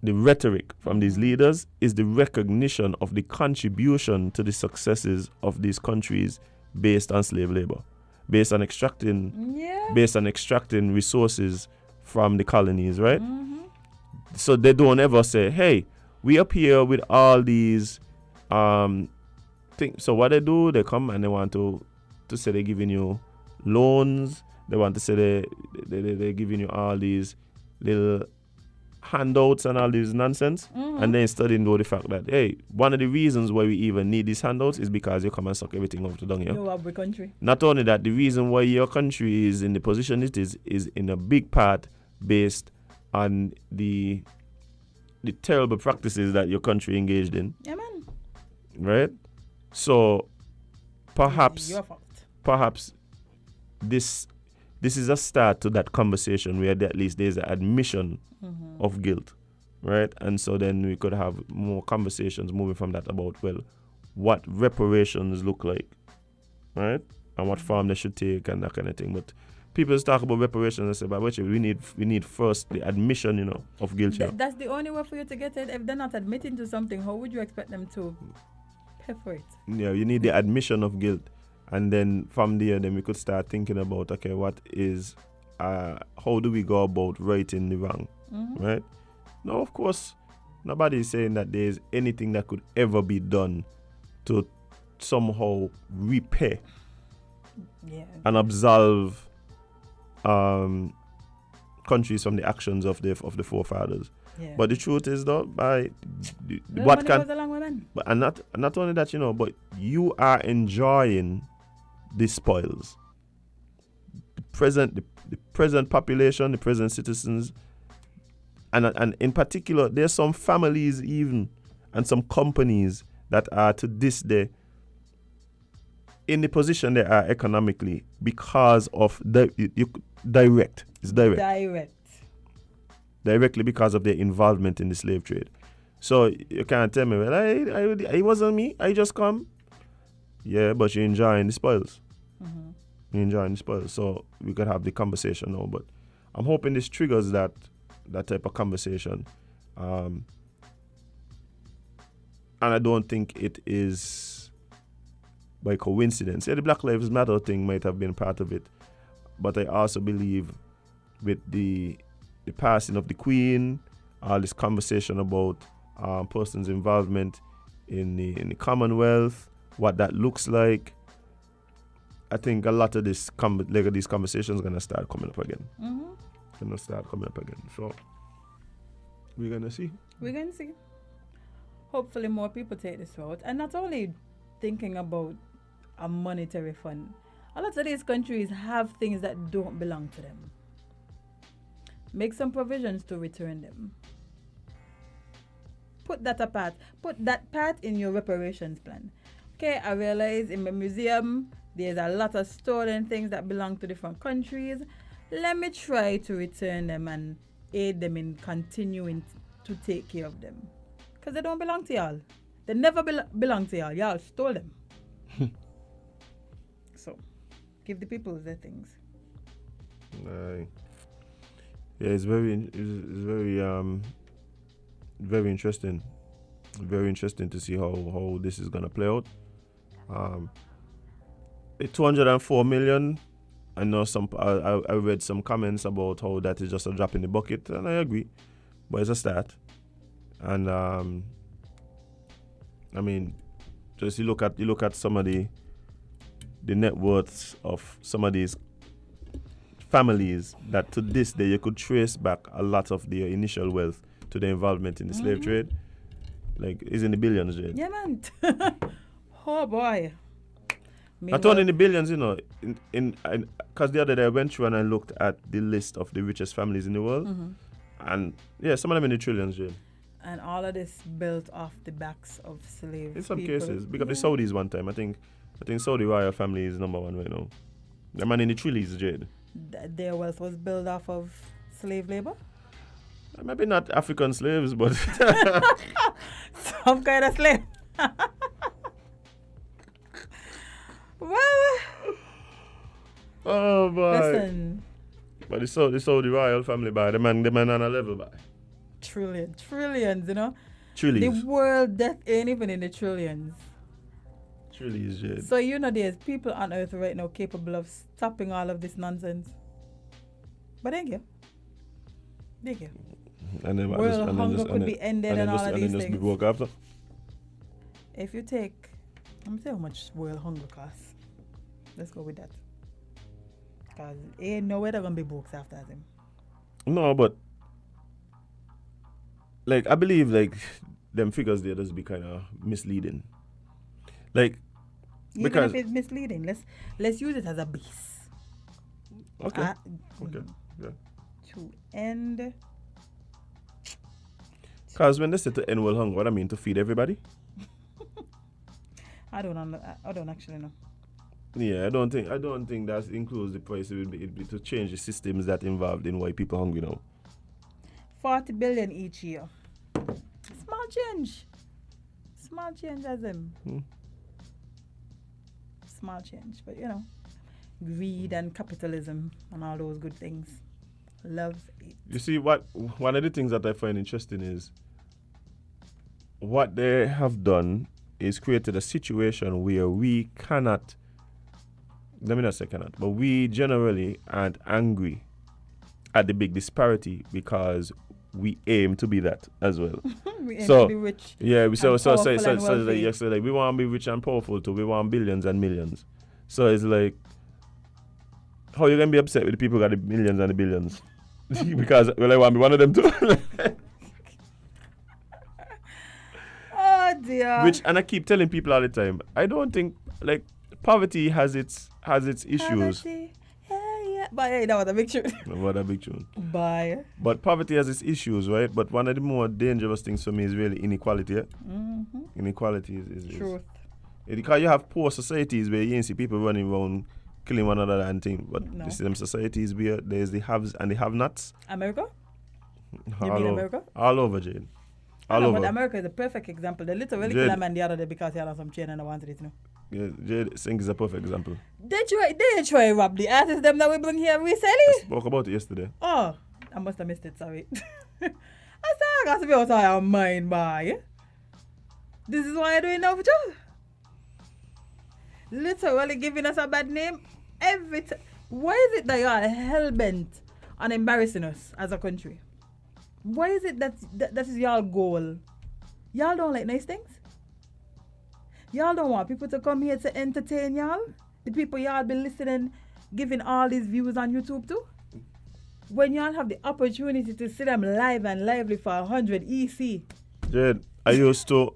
rhetoric from these leaders, is the recognition of the contribution to the successes of these countries based on slave labor, based on extracting resources from the colonies, right? So they don't ever say, hey, we up here with all these things. So what they do, they come and they want to say they're giving you loans. They want to say they're giving you all these little handouts and all this nonsense, and then studying the fact that, hey, one of the reasons why we even need these handouts is because you come and suck everything over to down here. No, every country. Not only that, the reason why your country is in the position it is in a big part based on the terrible practices that your country engaged in. Yeah, man. Right? So perhaps this is a start to that conversation where at least there's an admission of guilt, right? And so then we could have more conversations moving from that about, well, what reparations look like, right? And what form they should take and that kind of thing. But people just talk about reparations and say, but we need first the admission, of guilt. That's the only way for you to get it. If they're not admitting to something, how would you expect them to pay for it? Yeah, you need the admission of guilt. And then from there, then we could start thinking about, okay, how do we go about righting the wrong, right? No, of course, nobody is saying that there's anything that could ever be done to somehow repay and absolve countries from the actions of the forefathers. Yeah. But the truth is, though, not only that, but you are enjoying the spoils. present population, the present citizens, and in particular, there's some families even and some companies that are to this day in the position they are economically because of directly because of their involvement in the slave trade. So you can't tell me, well, it wasn't me, I just come. Yeah, but you're enjoying the spoils. Mm-hmm. You're enjoying the spoils. So we could have the conversation now, but I'm hoping this triggers that type of conversation. And I don't think it is by coincidence. Yeah, the Black Lives Matter thing might have been part of it, but I also believe with the passing of the Queen, all this conversation about persons' involvement in the Commonwealth, what that looks like, I think a lot of these conversations are going to start coming up again. So we're going to see. Hopefully more people take this route. And not only thinking about a monetary fund. A lot of these countries have things that don't belong to them. Make some provisions to return them. Put that part in your reparations plan. Okay, I realize in my museum there's a lot of stolen things that belong to different countries. Let me try to return them and aid them in continuing to take care of them. Because they don't belong to y'all. They never belong to y'all. Y'all stole them. So, give the people their things. Yeah, it's very interesting. Very interesting to see how this is gonna play out. The 204 million. I know I read some comments about how that is just a drop in the bucket, and I agree, but it's a start. And I mean, just you look at some of the net worths of some of these families that to this day you could trace back a lot of their initial wealth to their involvement in the slave trade. Like, it's in the billions, Jade. Yeah, man. Oh, boy. Not only in the billions, you know, because the other day I went through and I looked at the list of the richest families in the world. And, yeah, some of them in the trillions, Jade. And all of this built off the backs of slaves. In some cases. Because the Saudis one time, I think Saudi royal family is number one right now. The man in the trillions, Jade. Their wealth was built off of slave labor? Maybe not African slaves, but some kind of slave. Well, oh boy. Listen. But the Saudi royal family, by the man on a level, by trillions, you know. Trillions. The world debt ain't even in the trillions. Trillions, yeah. So you know there's people on earth right now capable of stopping all of this nonsense. But thank you. And then world hunger could be ended and all of these things. Be broke after. If you take, I'm gonna tell you how much world hunger costs. Let's go with that. Because ain't nowhere they're gonna be broke after them. No, but like I believe like them figures there does be kind of misleading. Like even because if it's misleading, let's use it as a base. Okay. Okay. Yeah. To end. Because when they say to end world hunger, what I mean to feed everybody? I don't actually know. Yeah, I don't think that includes the price. It'd be to change the systems that involved in why people are hungry now. 40 billion each year. Small change as them. Small change, but you know, greed and capitalism and all those good things. Love it. You see, one of the things that I find interesting is what they have done is created a situation where we cannot, let me not say cannot, but we generally aren't angry at the big disparity because we aim to be that as well. We aim to be rich. Yeah, we so like, we want to be rich and powerful too. We want billions and millions. So it's like, how you gonna be upset with the people who got the millions and the billions? Because I want to be one of them too. Oh dear. And I keep telling people all the time, I don't think like poverty has its issues. Poverty. Hey, yeah. But that was a big tune. What a big tune. Bye. But poverty has its issues, right? But one of the more dangerous things for me is really inequality. Yeah? Inequality is Truth. because you have poor societies where you see people running around killing one another and thing. But No. the same societies where there's the haves and the have-nots. America? All mean over, America? All over, Jade. All No, over. but America is a perfect example. They literally Jade. kill a man the other day because he had on some chain and I wanted it, you know. Yeah, Jade Singh is a perfect example. They try to rob the artists them that we bring here recently. I spoke about it yesterday. Oh, I must have missed it, sorry. I said, I got to be out of your mind, boy. This is why I do it now for you. Literally giving us a bad name every time. Why is it that you are hell-bent on embarrassing us as a country? Why is it that is your goal? Y'all don't like nice things? Y'all don't want people to come here to entertain y'all? The people y'all been listening, giving all these views on YouTube too? When y'all have the opportunity to see them live and lively for 100 EC. Jade, I used to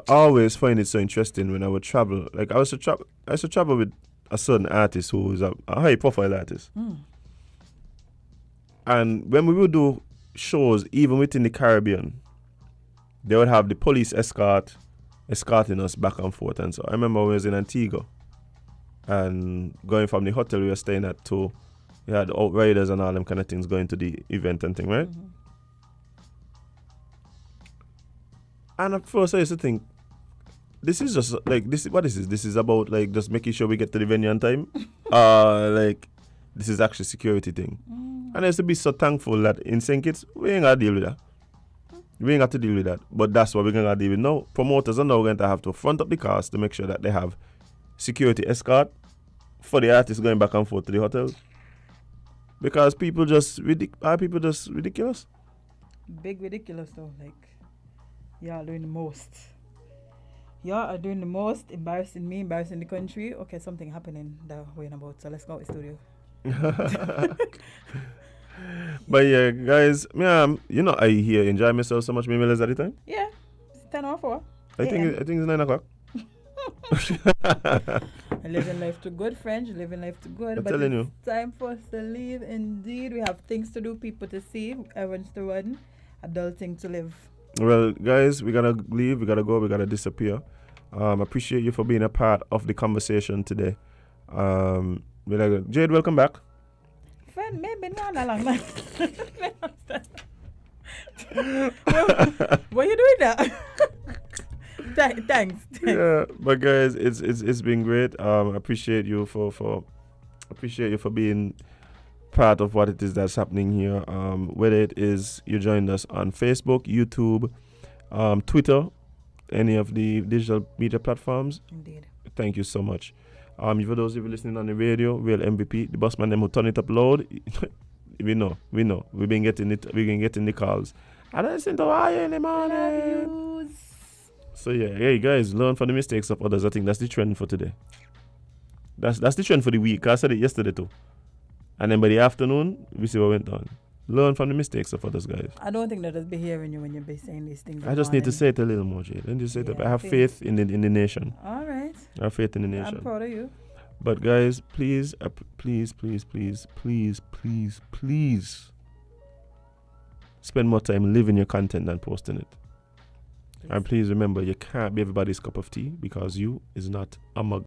always find it so interesting when I would travel. Like I used to travel with a certain artist who is a high profile artist. And when we would do shows, even within the Caribbean, they would have the police escorting us back and forth. And so I remember when I was in Antigua and going from the hotel we were staying at to, we had outriders and all them kind of things going to the event and thing, right? And at first I used to think, this is just like, what is this? This is about like just making sure we get to the venue on time? Like, this is actually security thing. And I used to be so thankful that in St. Kitts, we ain't got to deal with that. We ain't got to deal with that. But that's what we're going to deal with now. Promoters are now going to have to front up the cars to make sure that they have security escort for the artists going back and forth to the hotels. Because people just ridiculous. Big ridiculous though. Like, y'all doing the most. Y'all are doing the most, embarrassing me, embarrassing the country. Okay, something happening that we're about, so let's go to the studio. But yeah, guys, I here enjoy myself so much. Maybe less at the time. Yeah, it's 10:04. I think it's 9 o'clock. Living life too good, French. Living life too good. I'm but telling it's you. time for us to leave. Indeed, we have things to do, people to see, errands to run, adulting to live. Well, guys, we gotta leave. We gotta go. We gotta disappear. Appreciate you for being a part of the conversation today. Jade, welcome back. Friend, maybe not a long time. What you doing that? Thanks. Yeah, but guys, it's been great. Appreciate you for being part of what it is that's happening here. Whether it is you joined us on Facebook, YouTube, Twitter, any of the digital media platforms. Indeed. Thank you so much. For those of you listening on the radio, real MVP, the boss man them who turn it up loud. we know. We've been getting the calls. I don't listen to why in the morning. So yeah, hey guys, learn from the mistakes of others. I think that's the trend for today. That's the trend for the week. I said it yesterday too. And then by the afternoon, we see what went on. Learn from the mistakes of others, guys. I don't think that I'll be hearing you when you be saying these things. I just need to say it a little more, Jade. Let me just say that I have faith in the nation. All right. I have faith in the nation. I'm proud of you. But guys, please, spend more time living your content than posting it. And please remember, you can't be everybody's cup of tea because you is not a mug.